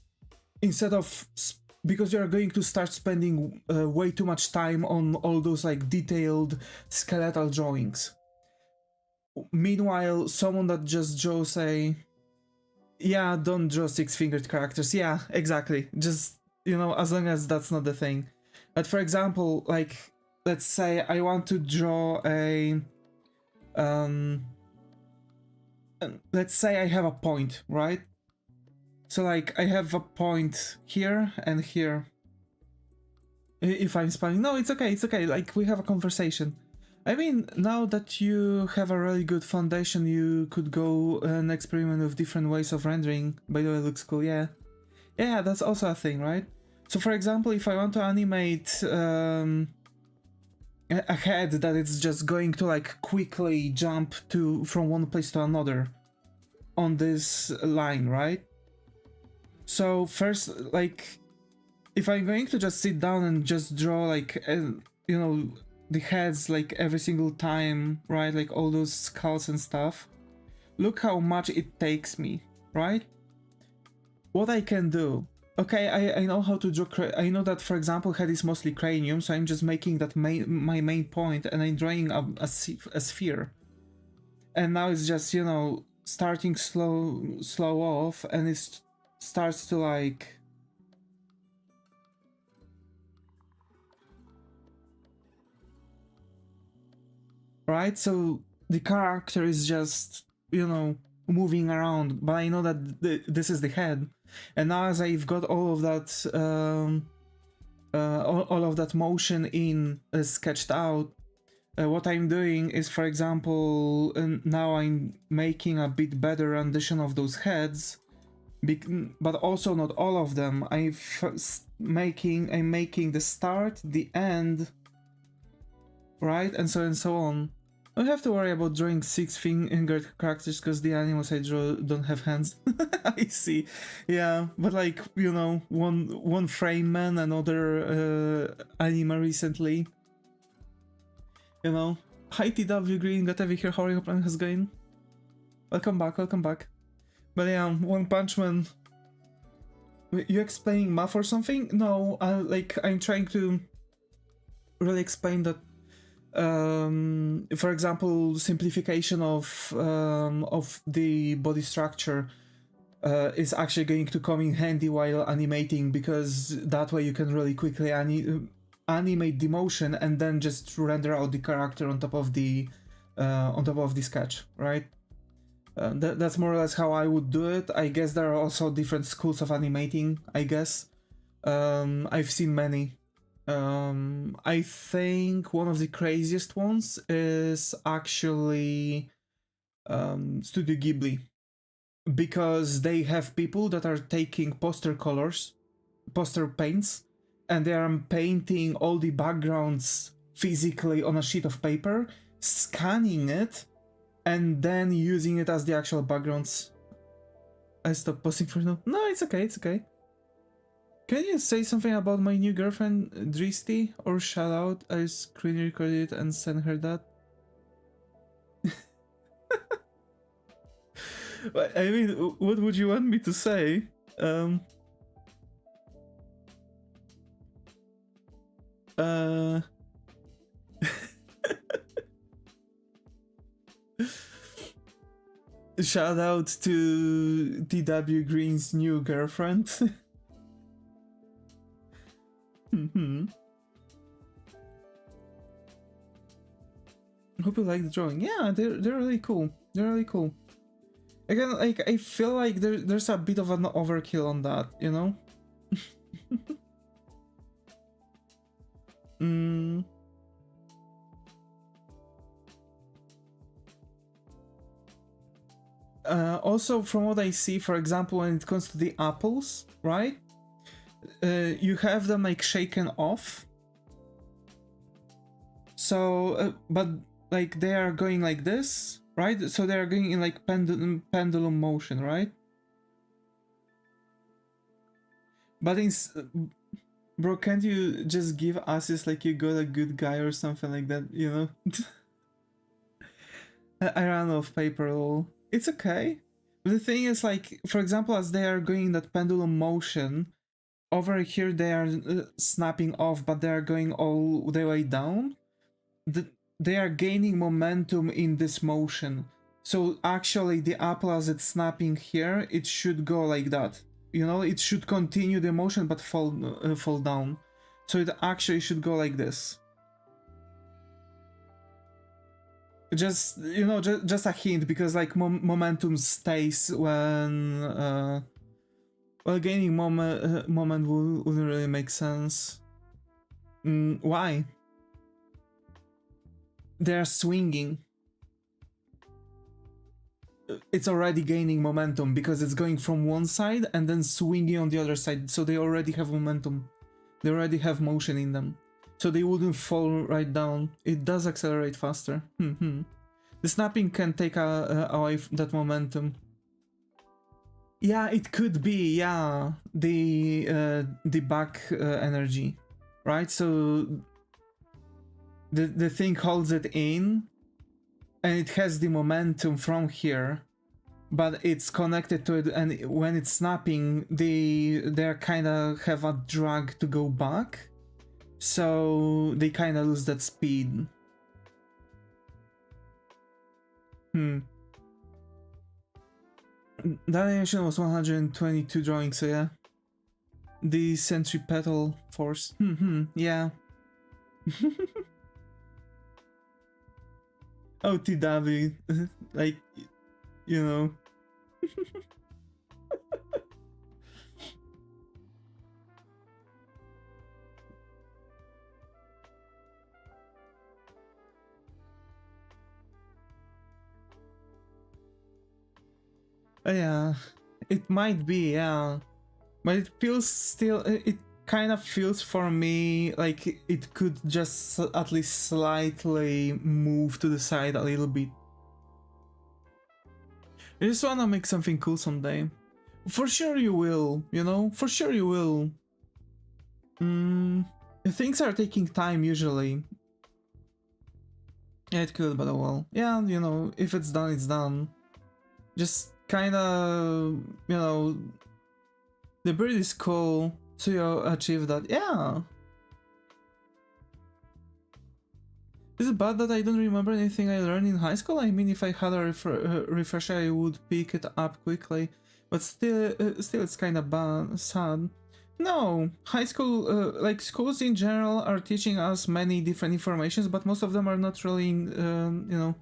[SPEAKER 1] because you are going to start spending way too much time on all those like detailed skeletal drawings. Meanwhile, someone that just draws yeah, don't draw 6-fingered characters. Yeah, exactly. Just, you know, as long as that's not the thing. But for example, like, let's say I want to draw a let's say I have a point, right? So like I have a point here and here. If I'm spelling, no, it's okay, like we have a conversation. I mean, now that you have a really good foundation, you could go and experiment with different ways of rendering. By the way, it looks cool, yeah. Yeah, that's also a thing, right? So for example, if I want to animate a head that it's just going to like quickly jump to from one place to another on this line, right? So first, like, if I'm going to just sit down and just draw like, you know, the heads like every single time, right? Like all those skulls and stuff. Look how much it takes me, right? What I can do. Okay, I know how to draw. I know that, for example, head is mostly cranium, so I'm just making that my main point, and I'm drawing a sphere. And now it's just, you know, starting slow off, and it starts to like. Right, so the character is just, you know, moving around, but I know that this is the head, and now as I've got all of that, all of that motion in sketched out, what I'm doing is, for example, now I'm making a bit better rendition of those heads, but also not all of them. I'm making the start, the end, right, and so on. I don't have to worry about drawing 6-fingered characters because the animals I draw don't have hands. I see. Yeah, but like, you know, one frame man, another anime recently. You know. Hi TW Green, got to hear how your plan has going. Welcome back, welcome back. But yeah, One Punch Man. You explaining math or something? No, like I'm trying to really explain that. For example, simplification of the body structure is actually going to come in handy while animating, because that way you can really quickly animate the motion and then just render out the character on top of the sketch, right? That's more or less how I would do it. I guess there are also different schools of animating, I guess. I've seen many. I think one of the craziest ones is actually Studio Ghibli, because they have people that are taking poster colors, poster paints, and they are painting all the backgrounds physically on a sheet of paper, scanning it, and then using it as the actual backgrounds. I stopped posting for now. No, it's okay, it's okay. Can you say something about my new girlfriend, Dristy, or shout out? I screen recorded and send her that. I mean, what would you want me to say? Shout out to TW Green's new girlfriend. Hope you like the drawing. Yeah, they're really cool. They're really cool. Again, like I feel like there's a bit of an overkill on that, you know? Also, from what I see, for example, when it comes to the apples, right? You have them like shaken off. So, but like they are going like this, right? So they are going in like pendulum motion, right? But bro, can't you just give assist like you got a good guy or something like that, you know? I ran out of paper all. It's okay. But the thing is, like, for example, as they are going in that pendulum motion, over here they are snapping off, but they are going all the way down. They are gaining momentum in this motion. So actually the apple, as it's snapping here, it should go like that. You know, it should continue the motion but fall down. So it actually should go like this. Just, you know, just a hint, because like momentum stays when well, gaining moment wouldn't really make sense. Why? They're swinging. It's already gaining momentum because it's going from one side and then swinging on the other side, so they already have momentum. They already have motion in them, so they wouldn't fall right down. It does accelerate faster. The snapping can take away that momentum. Yeah, it could be, yeah, the back energy, right? So the thing holds it in, and it has the momentum from here, but it's connected to it, and when it's snapping, they kind of have a drag to go back, so they kind of lose that speed. That animation was 122 drawings, so yeah. The centripetal force. Yeah. OTW, like, you know. Yeah, it might be, yeah. But it feels still, it kind of feels for me like it could just at least slightly move to the side a little bit. I just wanna make something cool someday. For sure you will, you know? For sure you will. Things are taking time usually. Yeah, it could, but oh well. Yeah, you know, if it's done, it's done. Just kinda, you know, the bird is cool to achieve that. Yeah. Is it bad that I don't remember anything I learned in high school? I mean, if I had a refresher, I would pick it up quickly. But still it's kind of bad, sad. No, high school, like schools in general, are teaching us many different informations, but most of them are not really, you know,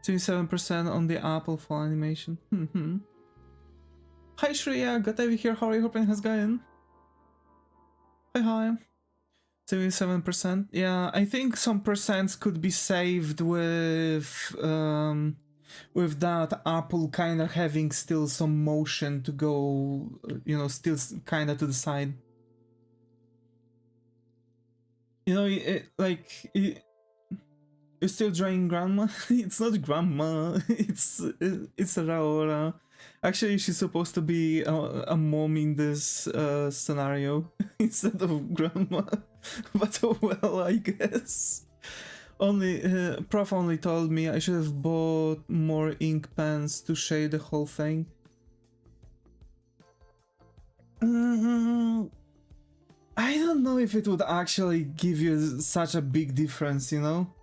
[SPEAKER 1] 27% on the Apple full animation. Hi Shreya, got over here. How are you? Hoping has gone. Hi. 77%. Yeah, I think some percents could be saved with that Apple kind of having still some motion to go, you know, still kind of to the side. You know, you're still drawing grandma? It's not grandma, it's Raora. Actually, she's supposed to be a mom in this scenario instead of grandma. But oh well, I guess. Prof only told me I should have bought more ink pens to shade the whole thing. I don't know if it would actually give you such a big difference, you know?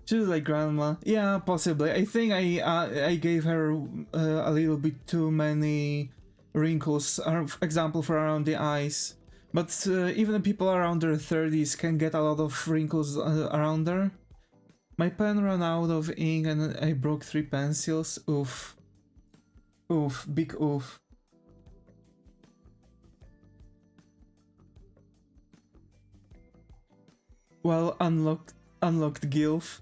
[SPEAKER 1] She's like grandma. Yeah, possibly. I think I gave her a little bit too many wrinkles, example for around the eyes. But even the people around their 30s can get a lot of wrinkles around there. My pen ran out of ink and I broke 3 pencils. Oof. Oof, big oof. Well, unlocked gilf.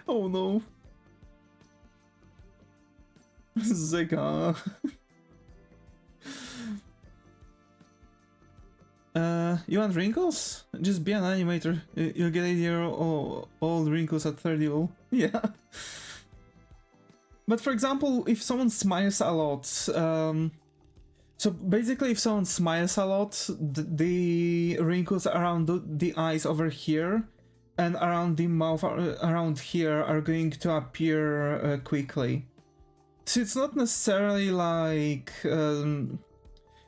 [SPEAKER 1] Oh no. Zeka. You want wrinkles? Just be an animator. You'll get your old wrinkles at 30 level. Yeah. But for example, if someone smiles a lot, so basically if someone smiles a lot, the wrinkles around the eyes over here and around the mouth around here are going to appear quickly. So it's not necessarily like, you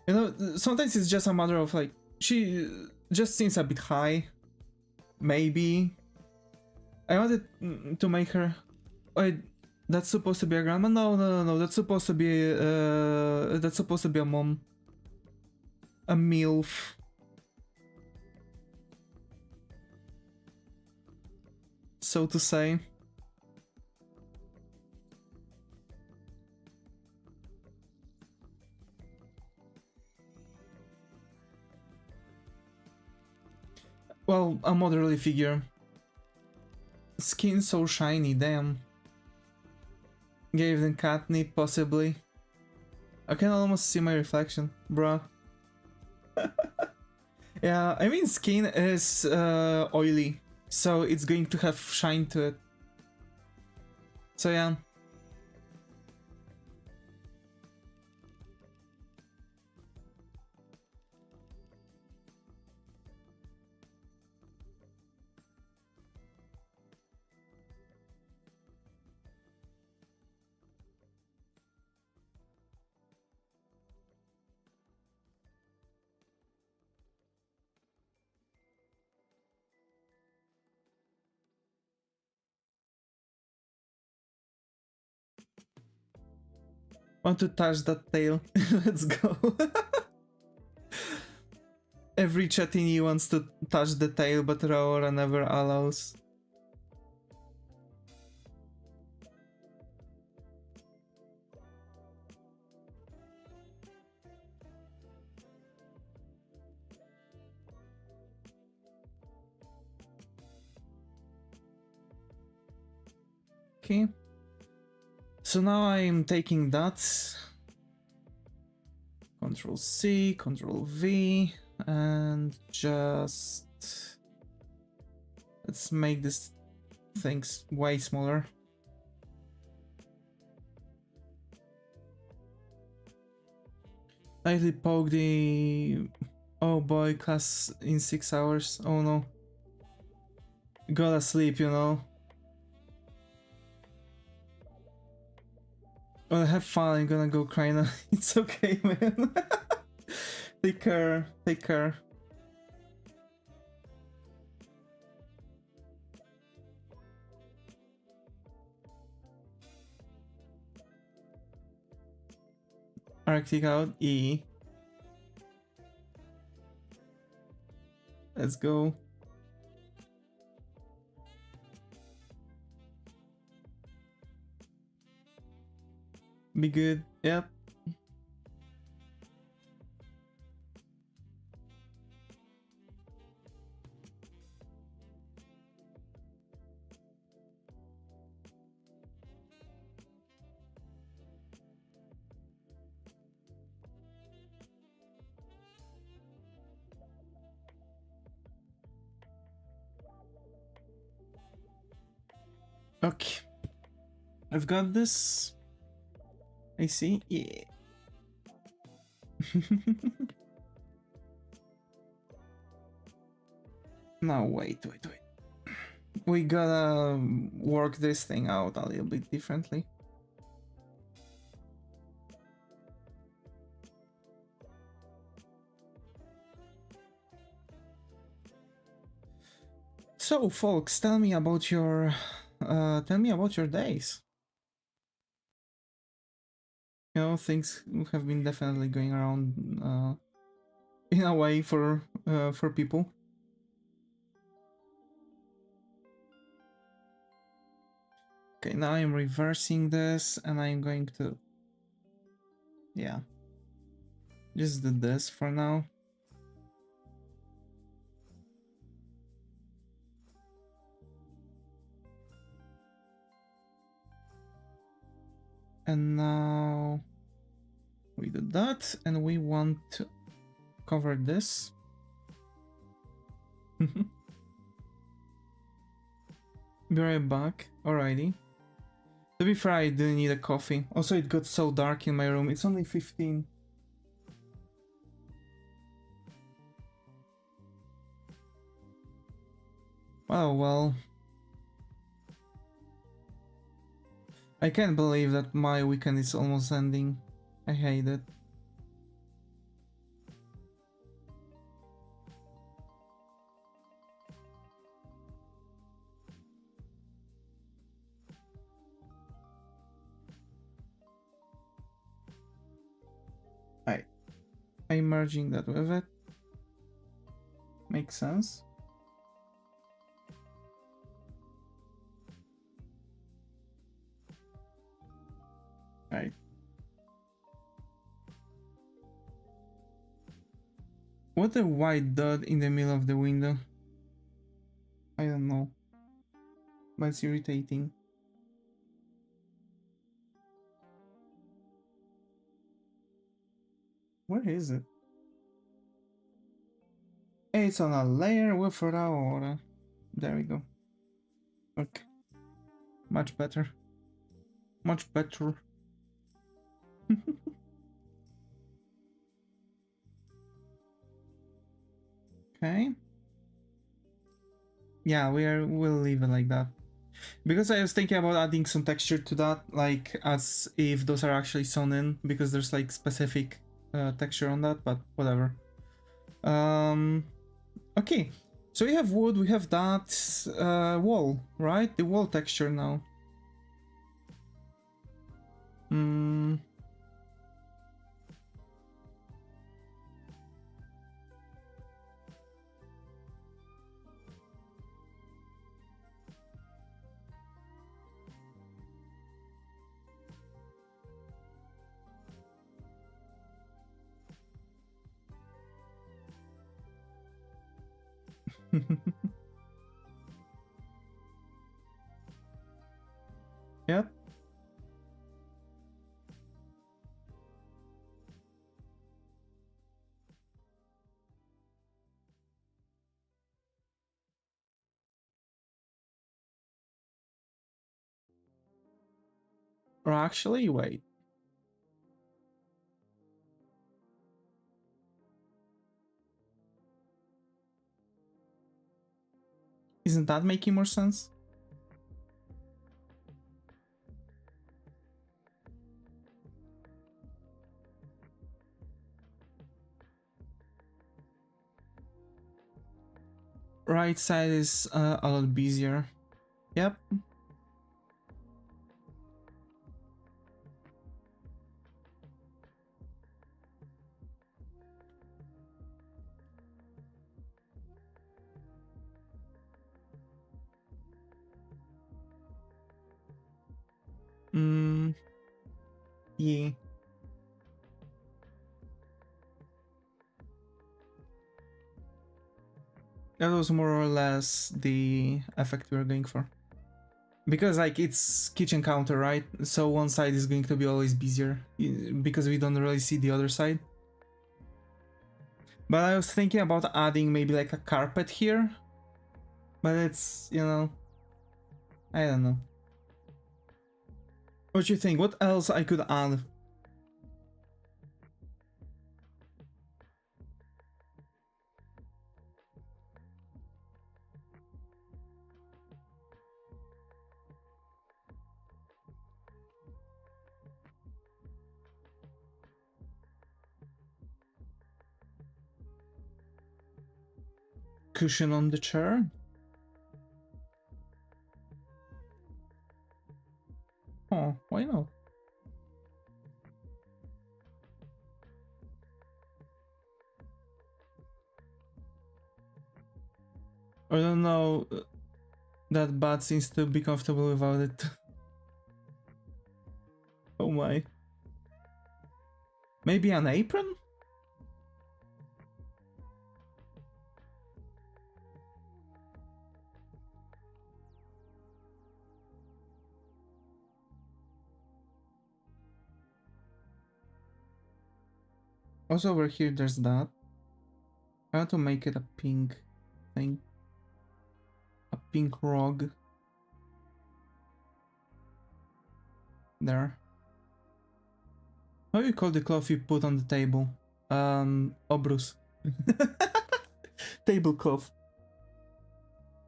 [SPEAKER 1] know, sometimes it's just a matter of like, she just seems a bit high, maybe. I wanted to make her, wait, that's supposed to be a grandma? No, that's supposed to be, a mom. A MILF. so to say. Well, a motherly figure. Skin so shiny, damn. Gave them catnip, possibly. I can almost see my reflection, bruh. Yeah, I mean skin is oily, so it's going to have shine to it. So yeah. Want to touch that tail? Let's go. Every chatini wants to touch the tail, but Raora never allows. Okay. So now I'm taking that. Control C, Control V, and just let's make this things way smaller. Lightly poke the... Oh boy, class in 6 hours. Oh no. Gotta sleep, you know. Well, have fun, I'm gonna go cry now. It's okay, man. Take care, take care. Arctic out, E. Let's go. Be good, yep. Okay. I've got this. I see, yeah. No, wait. We gotta work this thing out a little bit differently. So, folks, tell me about your days. You know, things have been definitely going around in a way for people. Okay, now I'm reversing this, and I'm going to, yeah, just do this for now. And now we do that, and we want to cover this. Be right back. Alrighty. To be fair, I do need a coffee. Also, it got so dark in my room. It's only 15. Oh well. I can't believe that my weekend is almost ending. I hate it. I'm merging that with it. Makes sense. What a white dot in the middle of the window. I don't know. But it's irritating. Where is it? It's on a layer with Raora. There we go. Okay. Much better. Much better. Okay. Yeah, we'll leave it like that. Because I was thinking about adding some texture to that, like as if those are actually sewn in, because there's like specific texture on that, but whatever. Okay, so we have wood, we have that wall, right? The wall texture now. Yep. Or actually, wait. Isn't that making more sense? Right side is a lot busier. Yep. Yeah. That was more or less the effect we were going for. Because like it's kitchen counter, right? So one side is going to be always busier because we don't really see the other side. But I was thinking about adding maybe like a carpet here. But it's, you know, I don't know. What do you think? What else I could add? Cushion on the chair? Oh, why not? I don't know. That bat seems to be comfortable without it. Oh my. Maybe an apron? Also over here there's that. I want to make it a pink thing. A pink rug. There. How do you call the cloth you put on the table? Obrus. Tablecloth.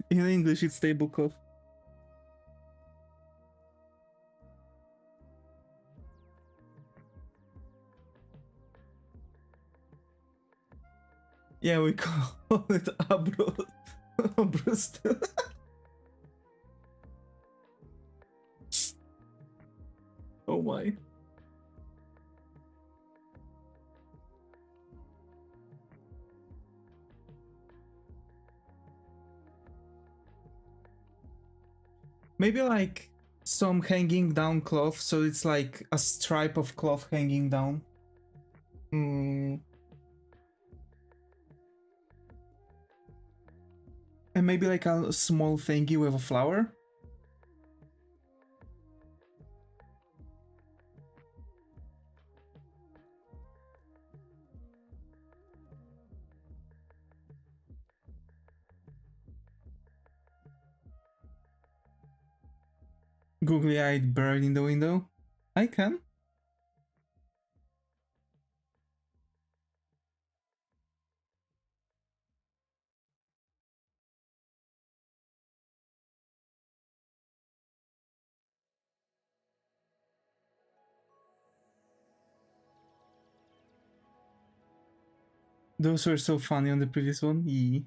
[SPEAKER 1] In English it's tablecloth. Yeah, we call it Obrus. Obrus. Oh my. Maybe like some hanging down cloth, so it's like a stripe of cloth hanging down. And maybe like a small thingy with a flower. Googly-eyed bird in the window. I can. Those were so funny on the previous one. Yeah.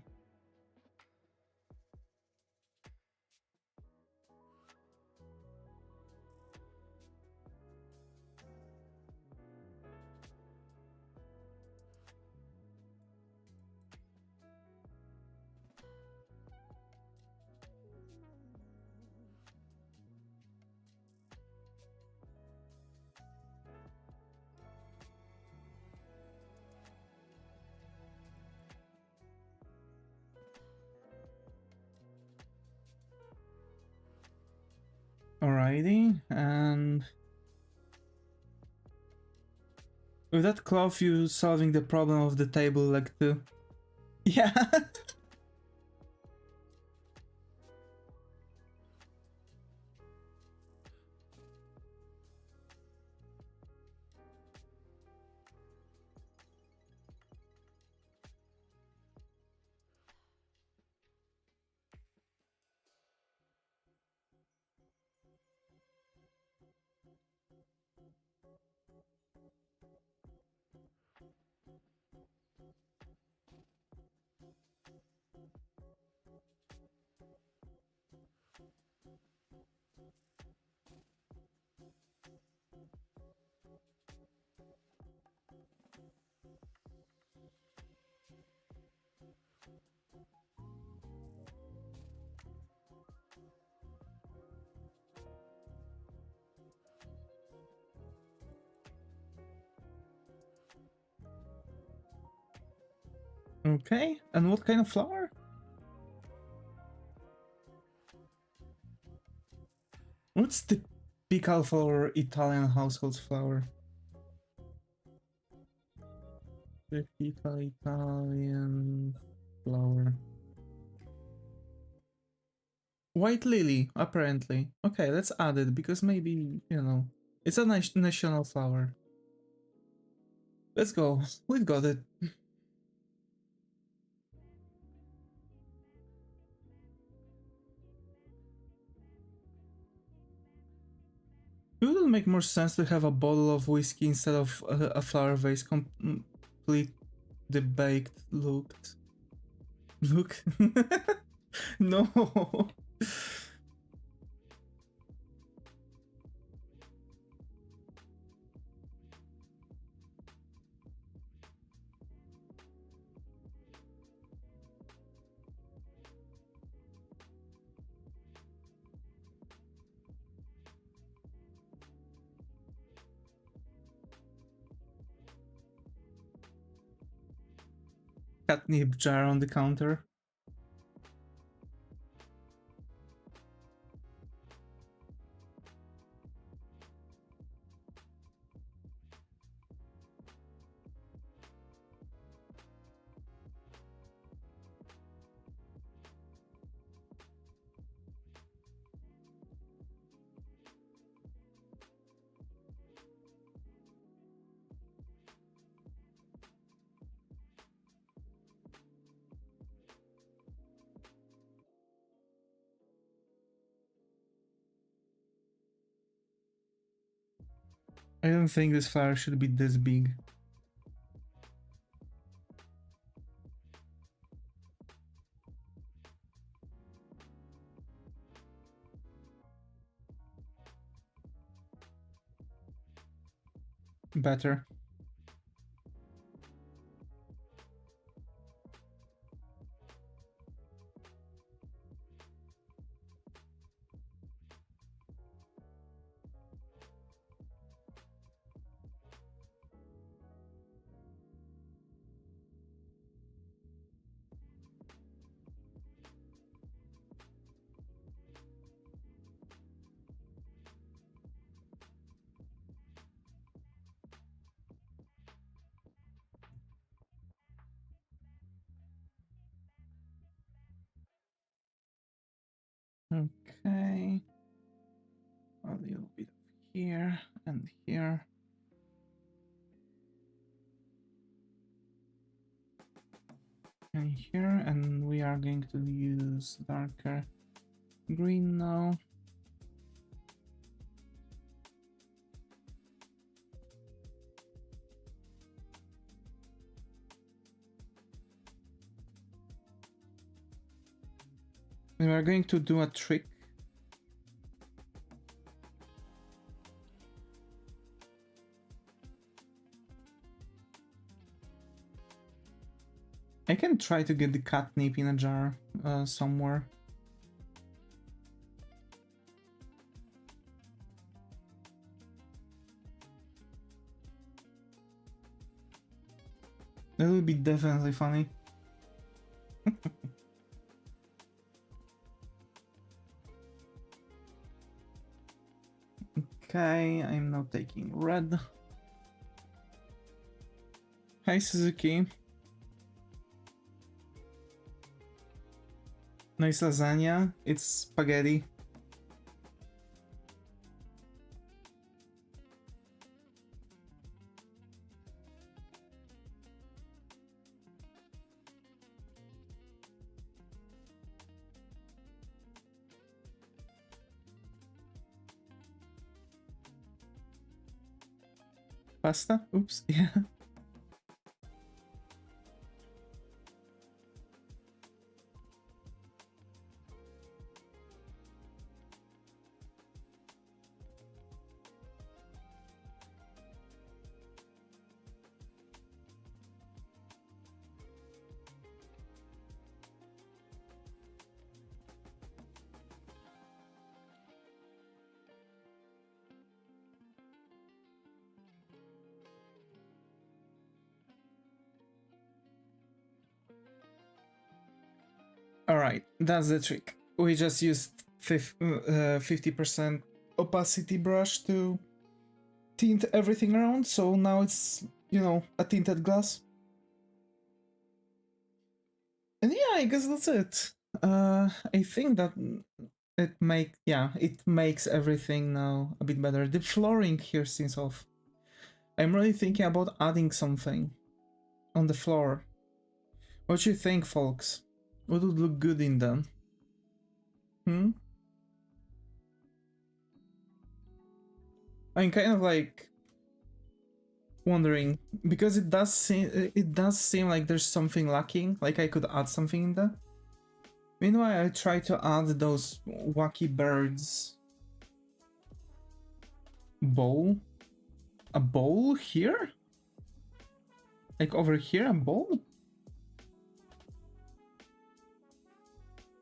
[SPEAKER 1] Alrighty, and with that cloth, you solving the problem of the table leg too. Yeah. Okay, and what kind of flower? What's the typical for Italian household flower? Typical Italian flower. White lily, apparently. Okay, let's add it because maybe, you know, it's a nice national flower. Let's go. We've got it. It would make more sense to have a bottle of whiskey instead of a flower vase. Complete the baked looked. Look. No. Catnip jar on the counter. I don't think this flower should be this big. Better. Okay. A little bit here and here. And here, and we are going to use darker green now. We are going to do a trick. I can try to get the catnip in a jar somewhere. That would be definitely funny. Okay, I'm now taking red. Hi Suzuki. Nice lasagna. It's spaghetti. Pasta? Oops, yeah. Alright, that's the trick. We just used 50% opacity brush to tint everything around, so now it's, you know, a tinted glass. And yeah, I guess that's it. I think that it makes everything now a bit better. The flooring here seems off. I'm really thinking about adding something on the floor. What do you think, folks? What would look good in them? I'm kind of like wondering because it does seem like there's something lacking. Like I could add something in there. Meanwhile, I try to add those wacky birds. Bowl? A bowl here? Like over here, a bowl?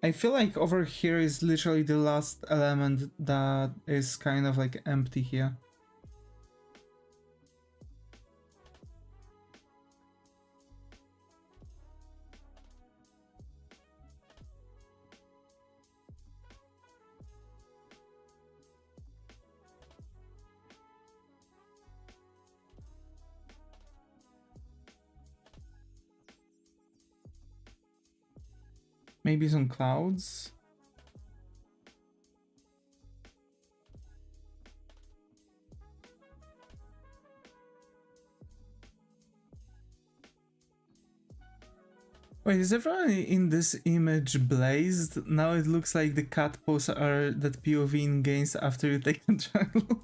[SPEAKER 1] I feel like over here is literally the last element that is kind of like empty here. Maybe some clouds. Wait, is everyone in this image blazed? Now it looks like the cat pose are that POV in games after you take the jungle.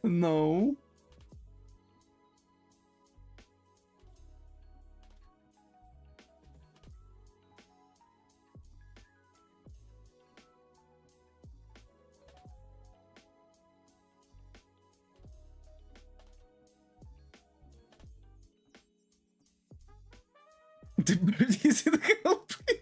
[SPEAKER 1] No. The bird isn't helping.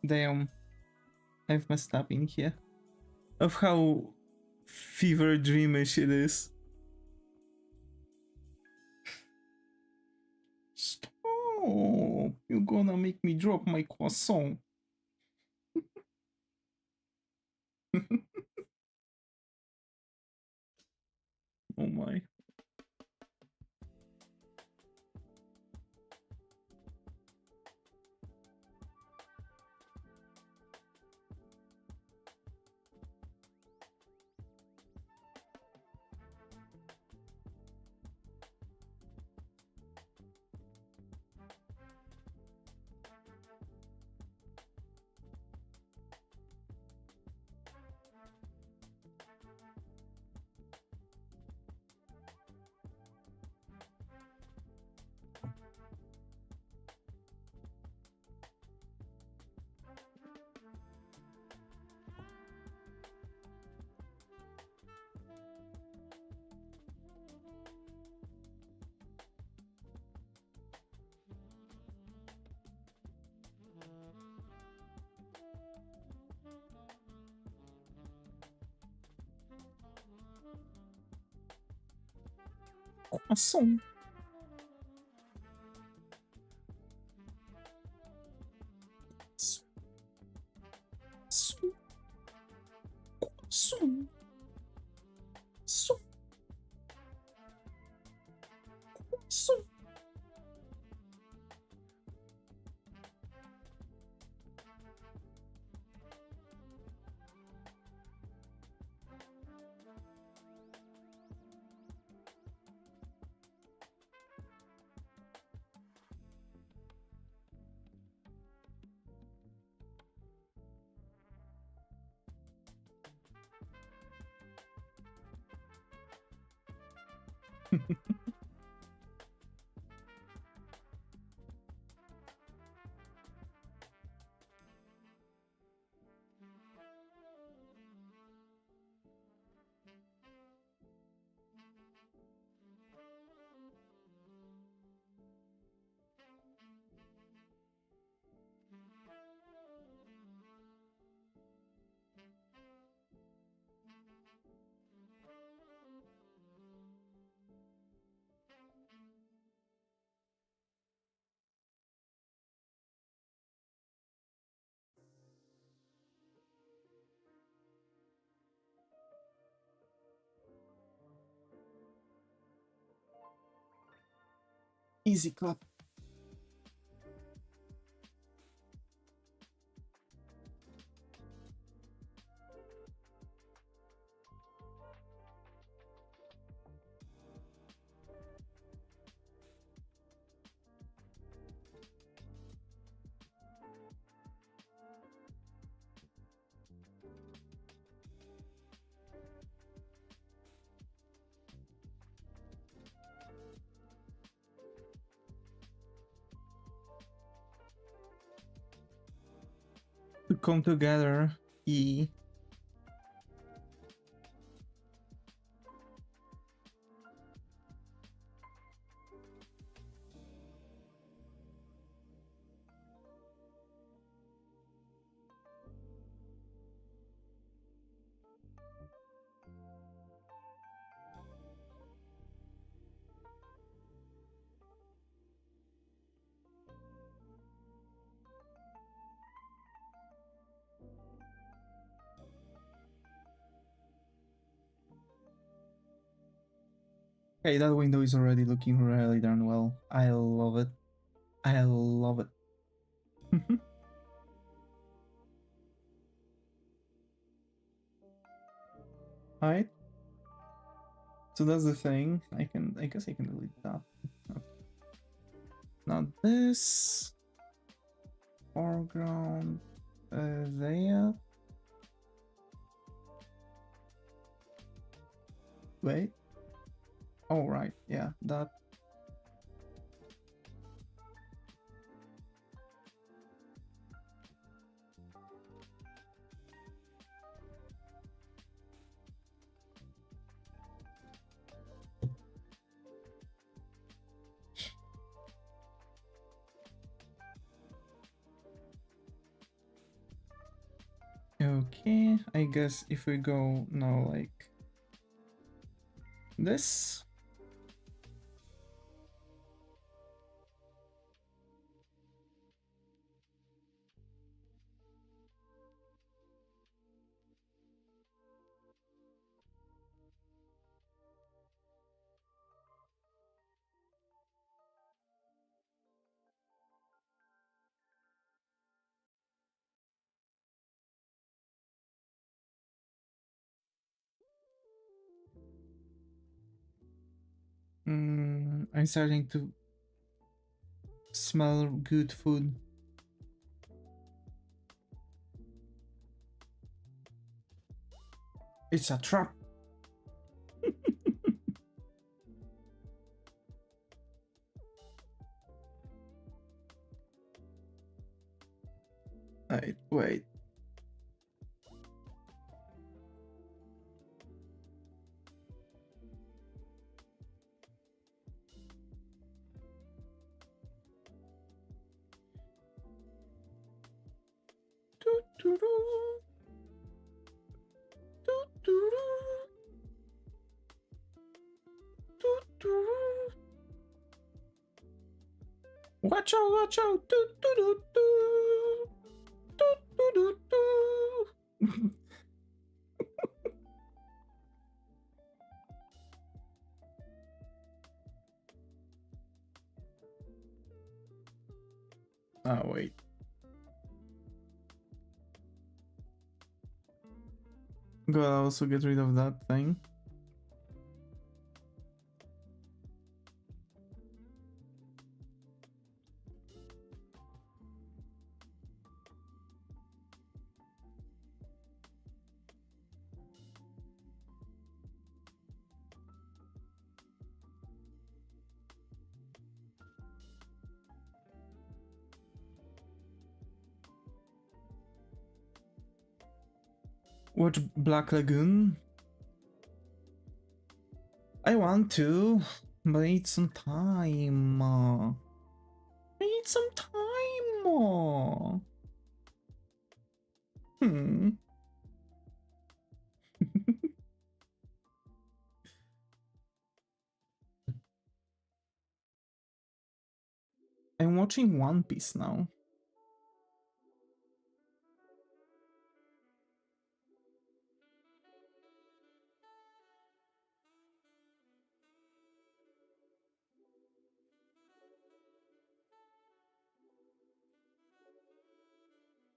[SPEAKER 1] Damn. I've messed up in here. Of how fever dreamish it is. Stop! You're gonna make me drop my croissant. Oh my. Croissant. Croissant. Croissant. Easy clap. To come together. E. Okay, that window is already looking really darn well. I love it. I love it. Alright. So that's the thing. I guess I can delete that. Okay. Now this foreground there. Wait. Oh right, yeah, that. Okay, I guess if we go now like this. I'm starting to smell good food. It's a trap. Wait. Watch out, watch out. Ah, wait. Gotta also get rid of that thing. Watch Black Lagoon. I want to, but I need some time. I need some time. Hmm. I'm watching One Piece now.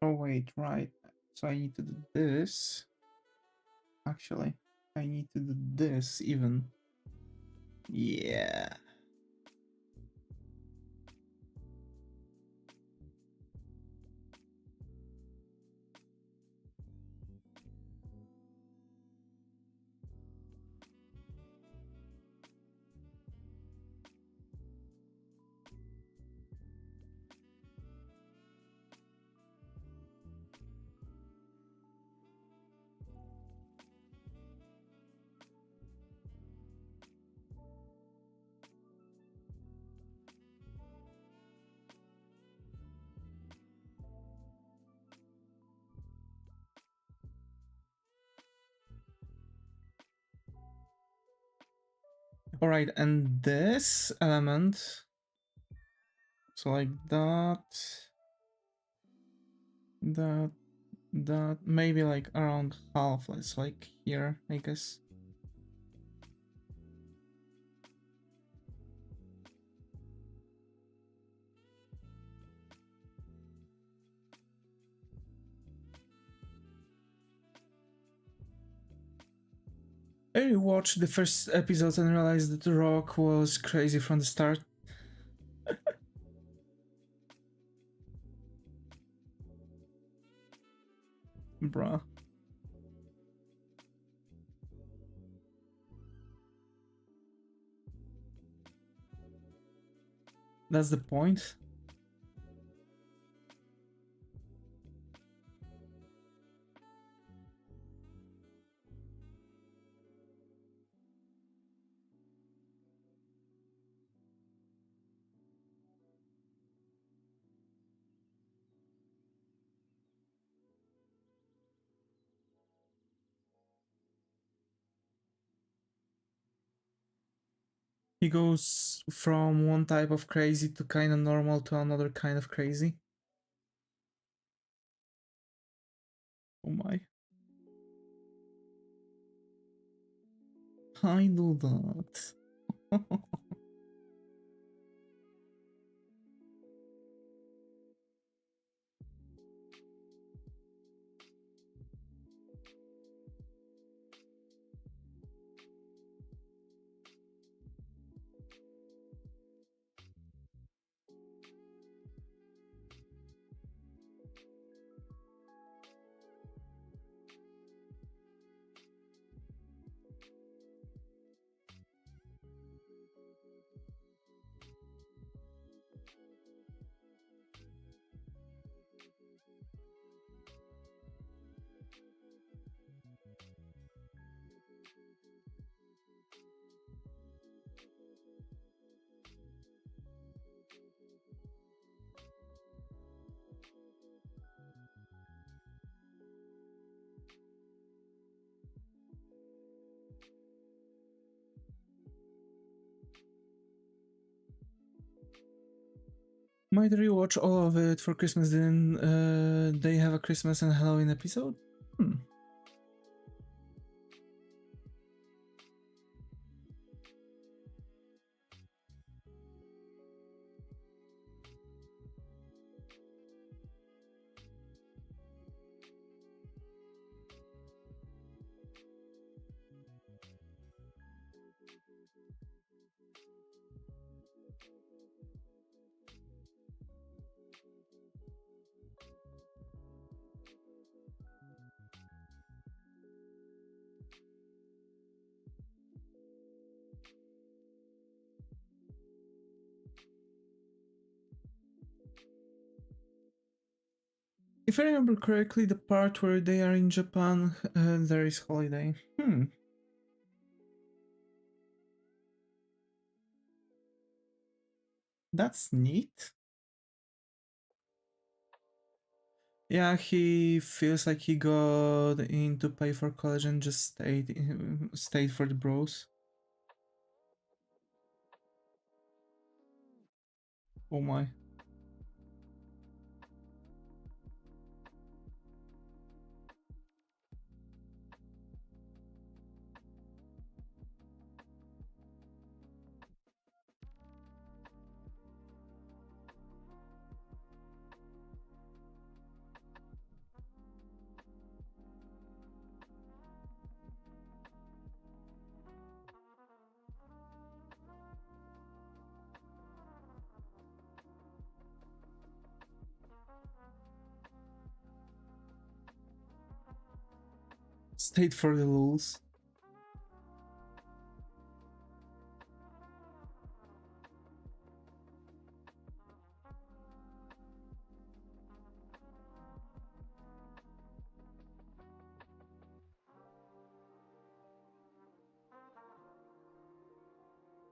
[SPEAKER 1] Oh wait, right. So I need to do this. Actually, I need to do this even. Yeah. Alright, and this element. So like that. That maybe like around half. Let's like here, I guess. I rewatched the first episode and realized that The Rock was crazy from the start. Bruh. That's the point. He goes from one type of crazy to kind of normal to another kind of crazy. Oh my. I do that. Might rewatch all of it for Christmas, then they have a Christmas and Halloween episode? If I remember correctly, the part where they are in Japan, there is holiday. That's neat. Yeah, he feels like he got in to pay for college and just stayed for the bros. Oh my. Stayed for the lulz.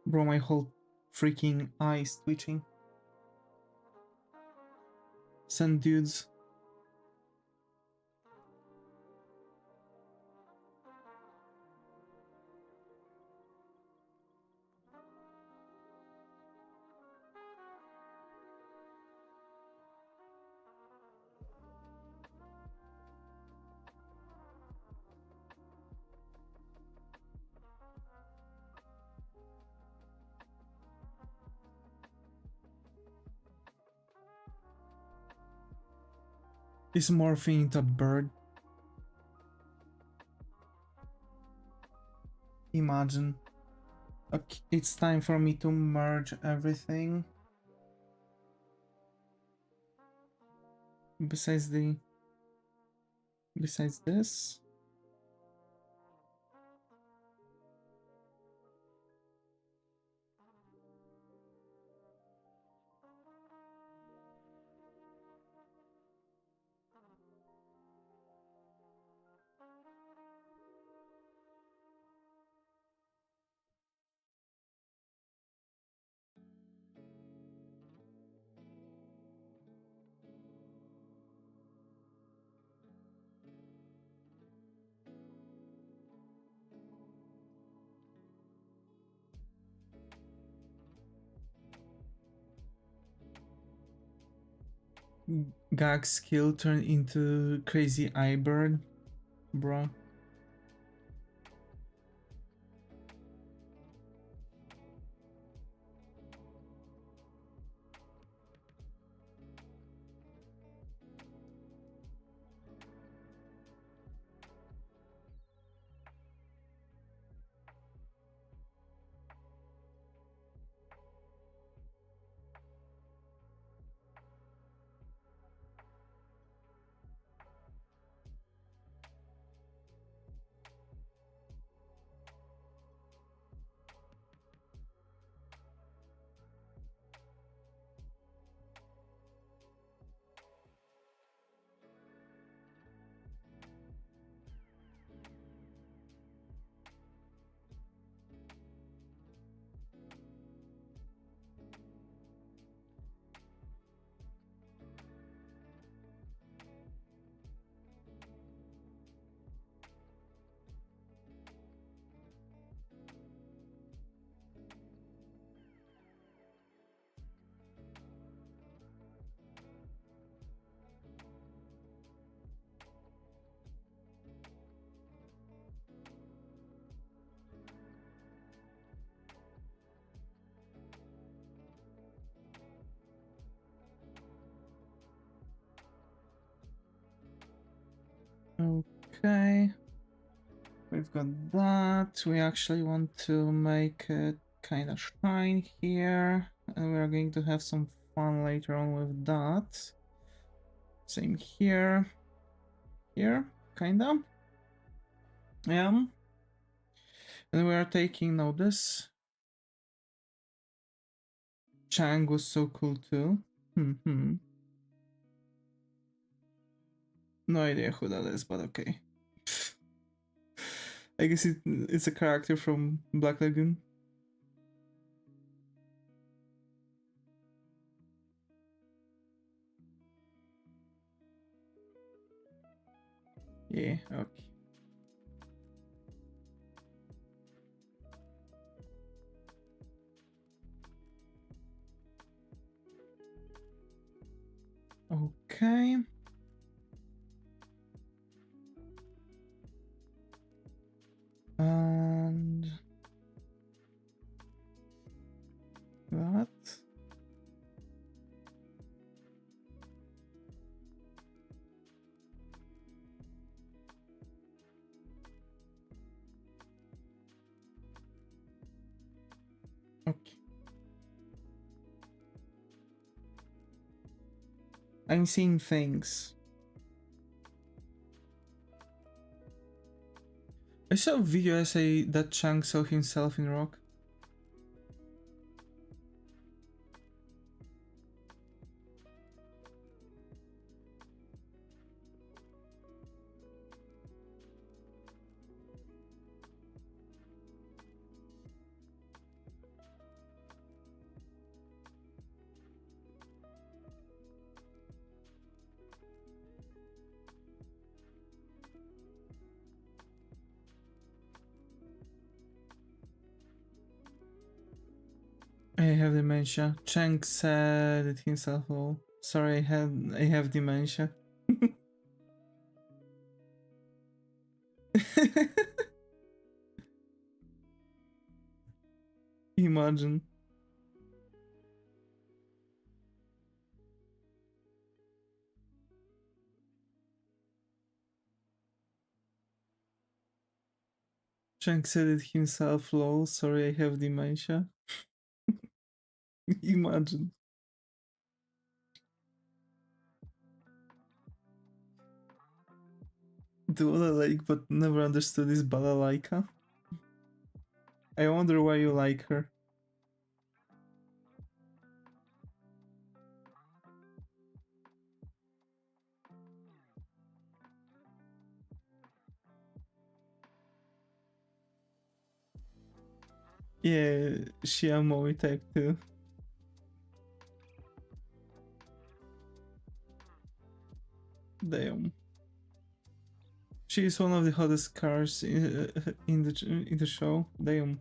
[SPEAKER 1] Bro, my whole freaking eyes twitching. Send dudes. Is morphing into a bird. Imagine. Okay, it's time for me to merge everything. Besides this. gag skill turn into crazy eye bird, bro. Okay. We've got that. We actually want to make it kind of shine here. And we're going to have some fun later on with that. Same here. Here, kinda. Yeah. And we are taking notice. Chang was so cool too. No idea who that is, but okay. I guess it's a character from Black Lagoon. Yeah, okay. Okay. And that. Okay. I'm seeing things. I saw a video essay that Chang saw himself in rock. I have dementia. Chang said it himself. Oh, sorry, I have dementia. Imagine. Chang said it himself. Lol. Sorry, I have dementia. Imagine. The one I like but never understood is Balalaika. I wonder why you like her. Yeah, she a Moe type too. Damn. She is one of the hottest cars in the show. Damn.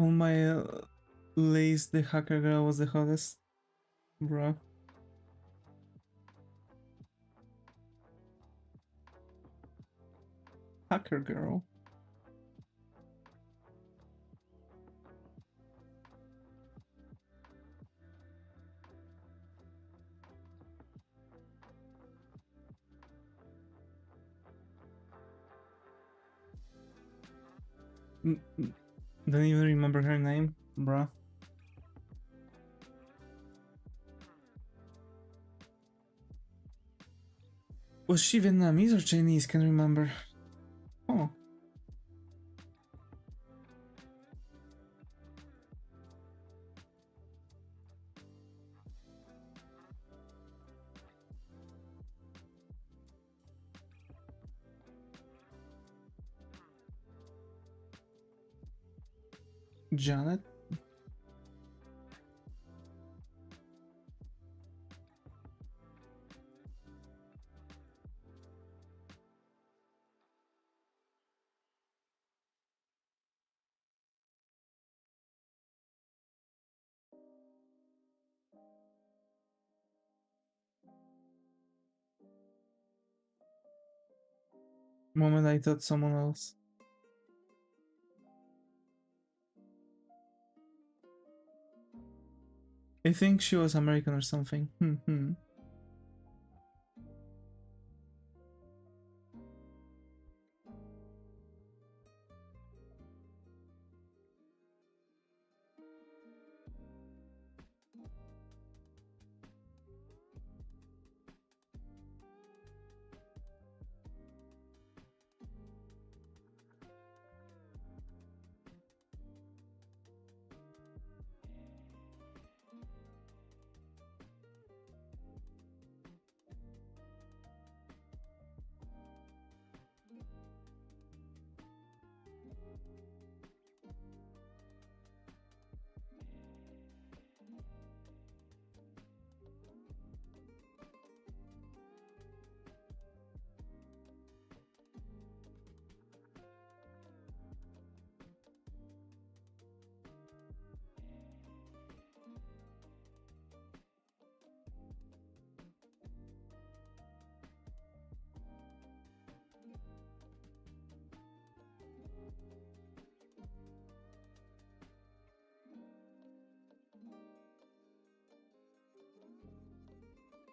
[SPEAKER 1] on my list, the hacker girl was the hottest, bro. Hacker girl. Don't even remember her name, bruh. Was she Vietnamese or Chinese? Can't remember. Oh. Janet? Moment I thought someone else. I think she was American or something.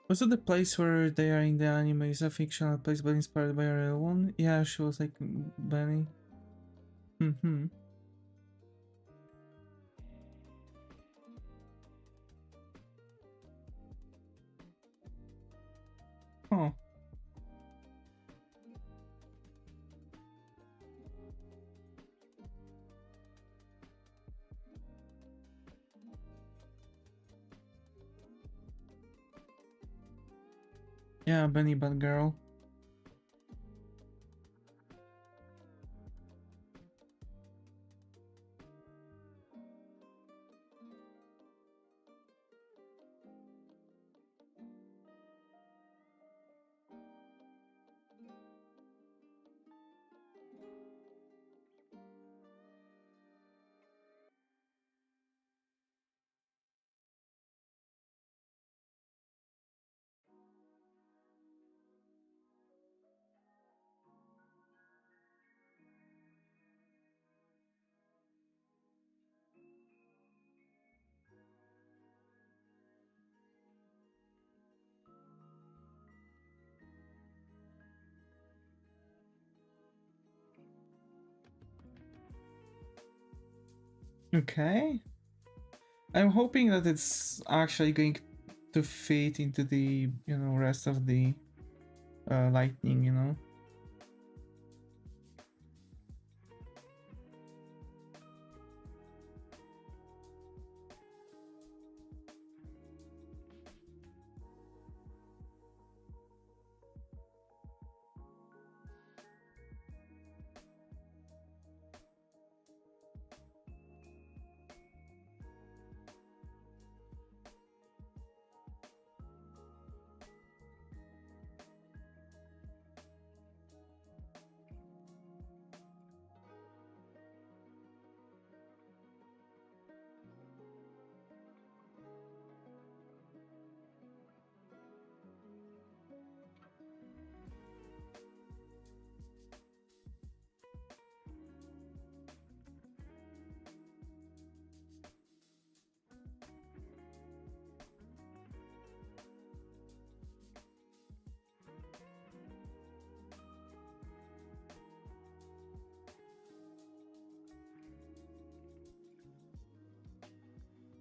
[SPEAKER 1] Was it the place where they are in the anime is a fictional place but inspired by a real one? Yeah, she was like Benny. Oh. Yeah, Benny Bad Girl. Okay. I'm hoping that it's actually going to fit into the, rest of the lightning.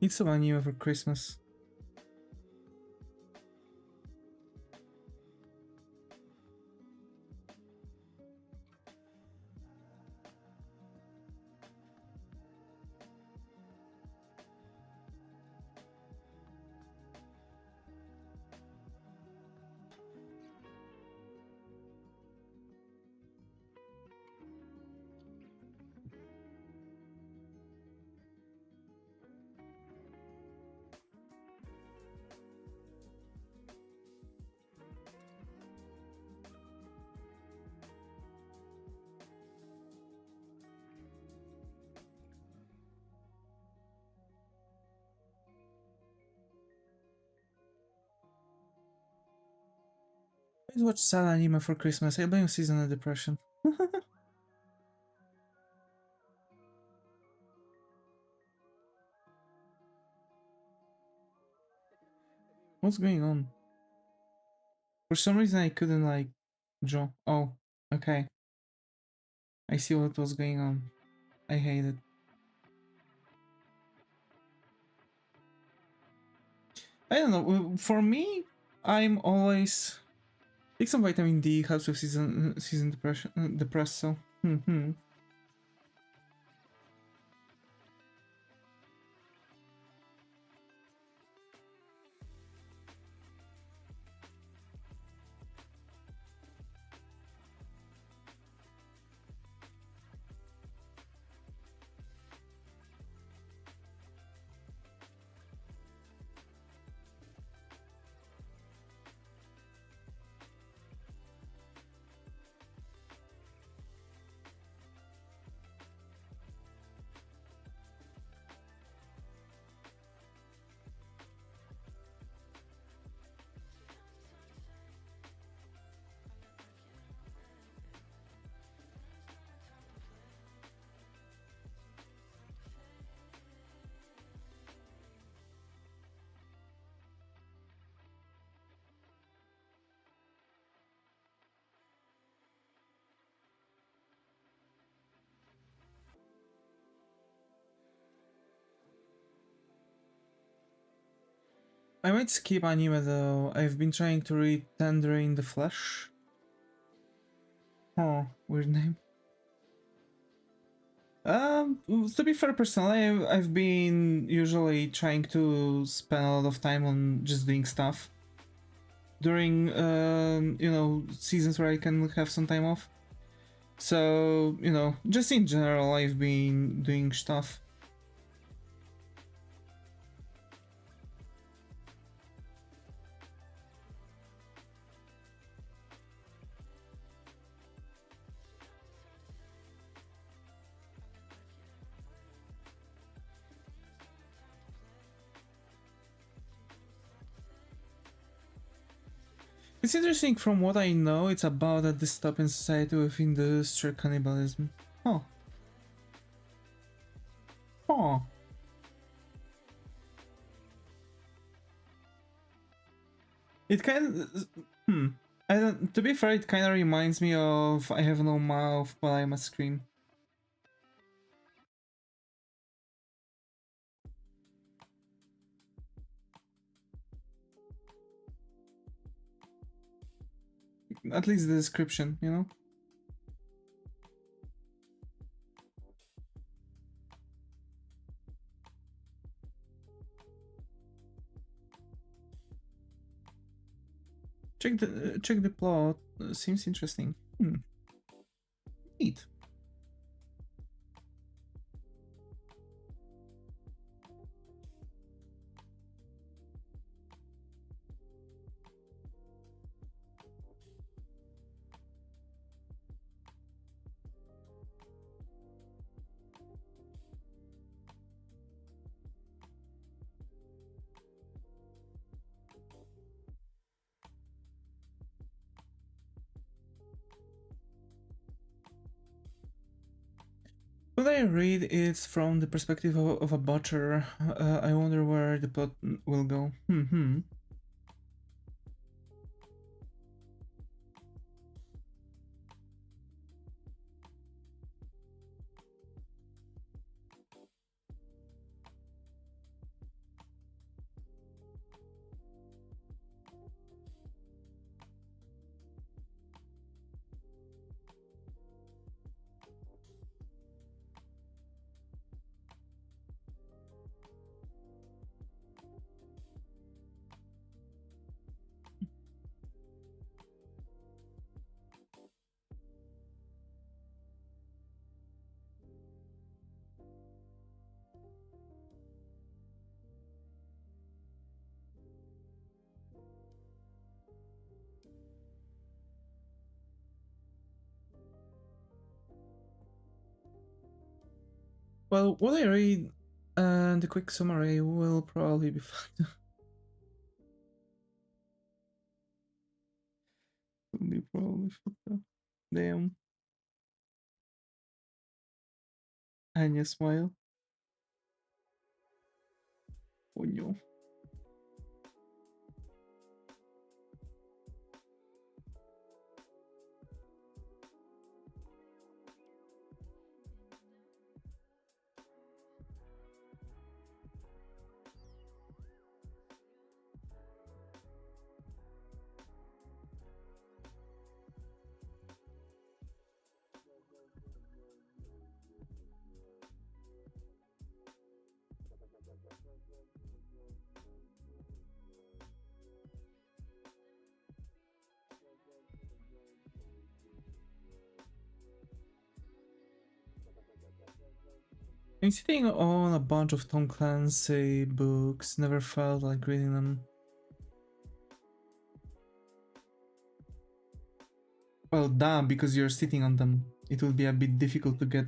[SPEAKER 1] Need some anime for Christmas. Let's watch sad anime for Christmas. I blame seasonal depression. What's going on? For some reason I couldn't like draw. Oh, okay. I see what was going on. I hate it. I don't know. For me, I'm always take some vitamin D. Helps with season depression. Depressed. So. I might skip anime though. I've been trying to read Tender in the Flesh. Oh, weird name. To be fair, personally, I've been usually trying to spend a lot of time on just doing stuff during, you know, seasons where I can have some time off. So, you know, just in general, I've been doing stuff. It's interesting. From what I know, it's about a dystopian society with industrial cannibalism. Huh. Huh. It kind of... I don't, to be fair, it kind of reminds me of I Have No Mouth, but I Must Scream. At least the description, you know? Check the plot. Seems interesting. Neat. When I read it from the perspective of a butcher, I wonder where the plot will go. Well, what I read and the quick summary will probably be fine. Will be probably fucked up. Damn. Anya smile. Coño. I'm sitting on a bunch of Tom Clancy books, never felt like reading them. Well, duh, because you're sitting on them. It will be a bit difficult to get.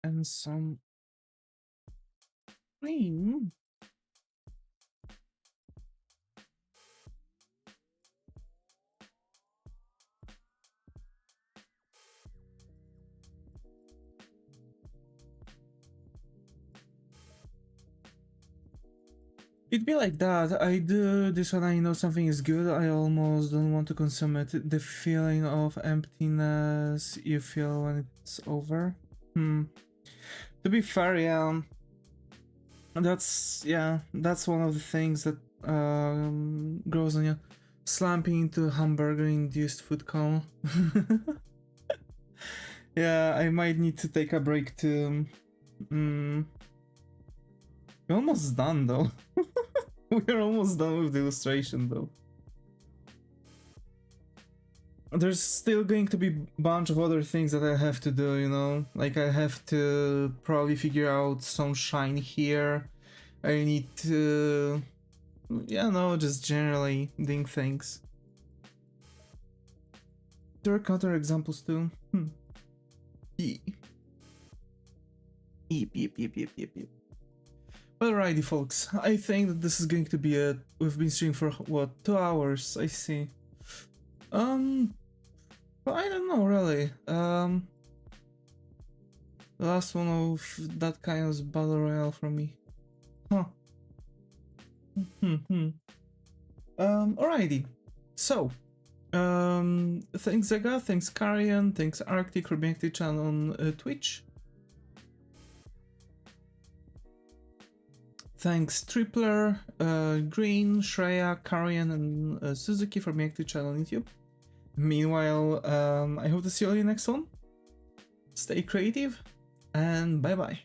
[SPEAKER 1] And some cream. It'd be like that. I do this when I know something is good. I almost don't want to consume it. The feeling of emptiness you feel when it's over. To be fair, yeah. That's one of the things that grows on you. Slumping into hamburger-induced food coma. Yeah, I might need to take a break too. We're almost done though. We're almost done with the illustration though. There's still going to be a bunch of other things that I have to do, you know? Like I have to probably figure out some shine here. I need to... yeah, no, just generally doing things. There are counter examples too. Yep. Alrighty, folks. I think that this is going to be it. We've been streaming for what, 2 hours? I see. Well, I don't know really. The last one of that kind of battle royale for me. Huh. Alrighty. So, thanks Zega, thanks Karian, thanks Arctic for being active channel on Twitch. Thanks Tripler, Green, Shreya, Karian, and Suzuki for being active channel on YouTube. Meanwhile, I hope to see you all in the next one. Stay creative, and bye bye.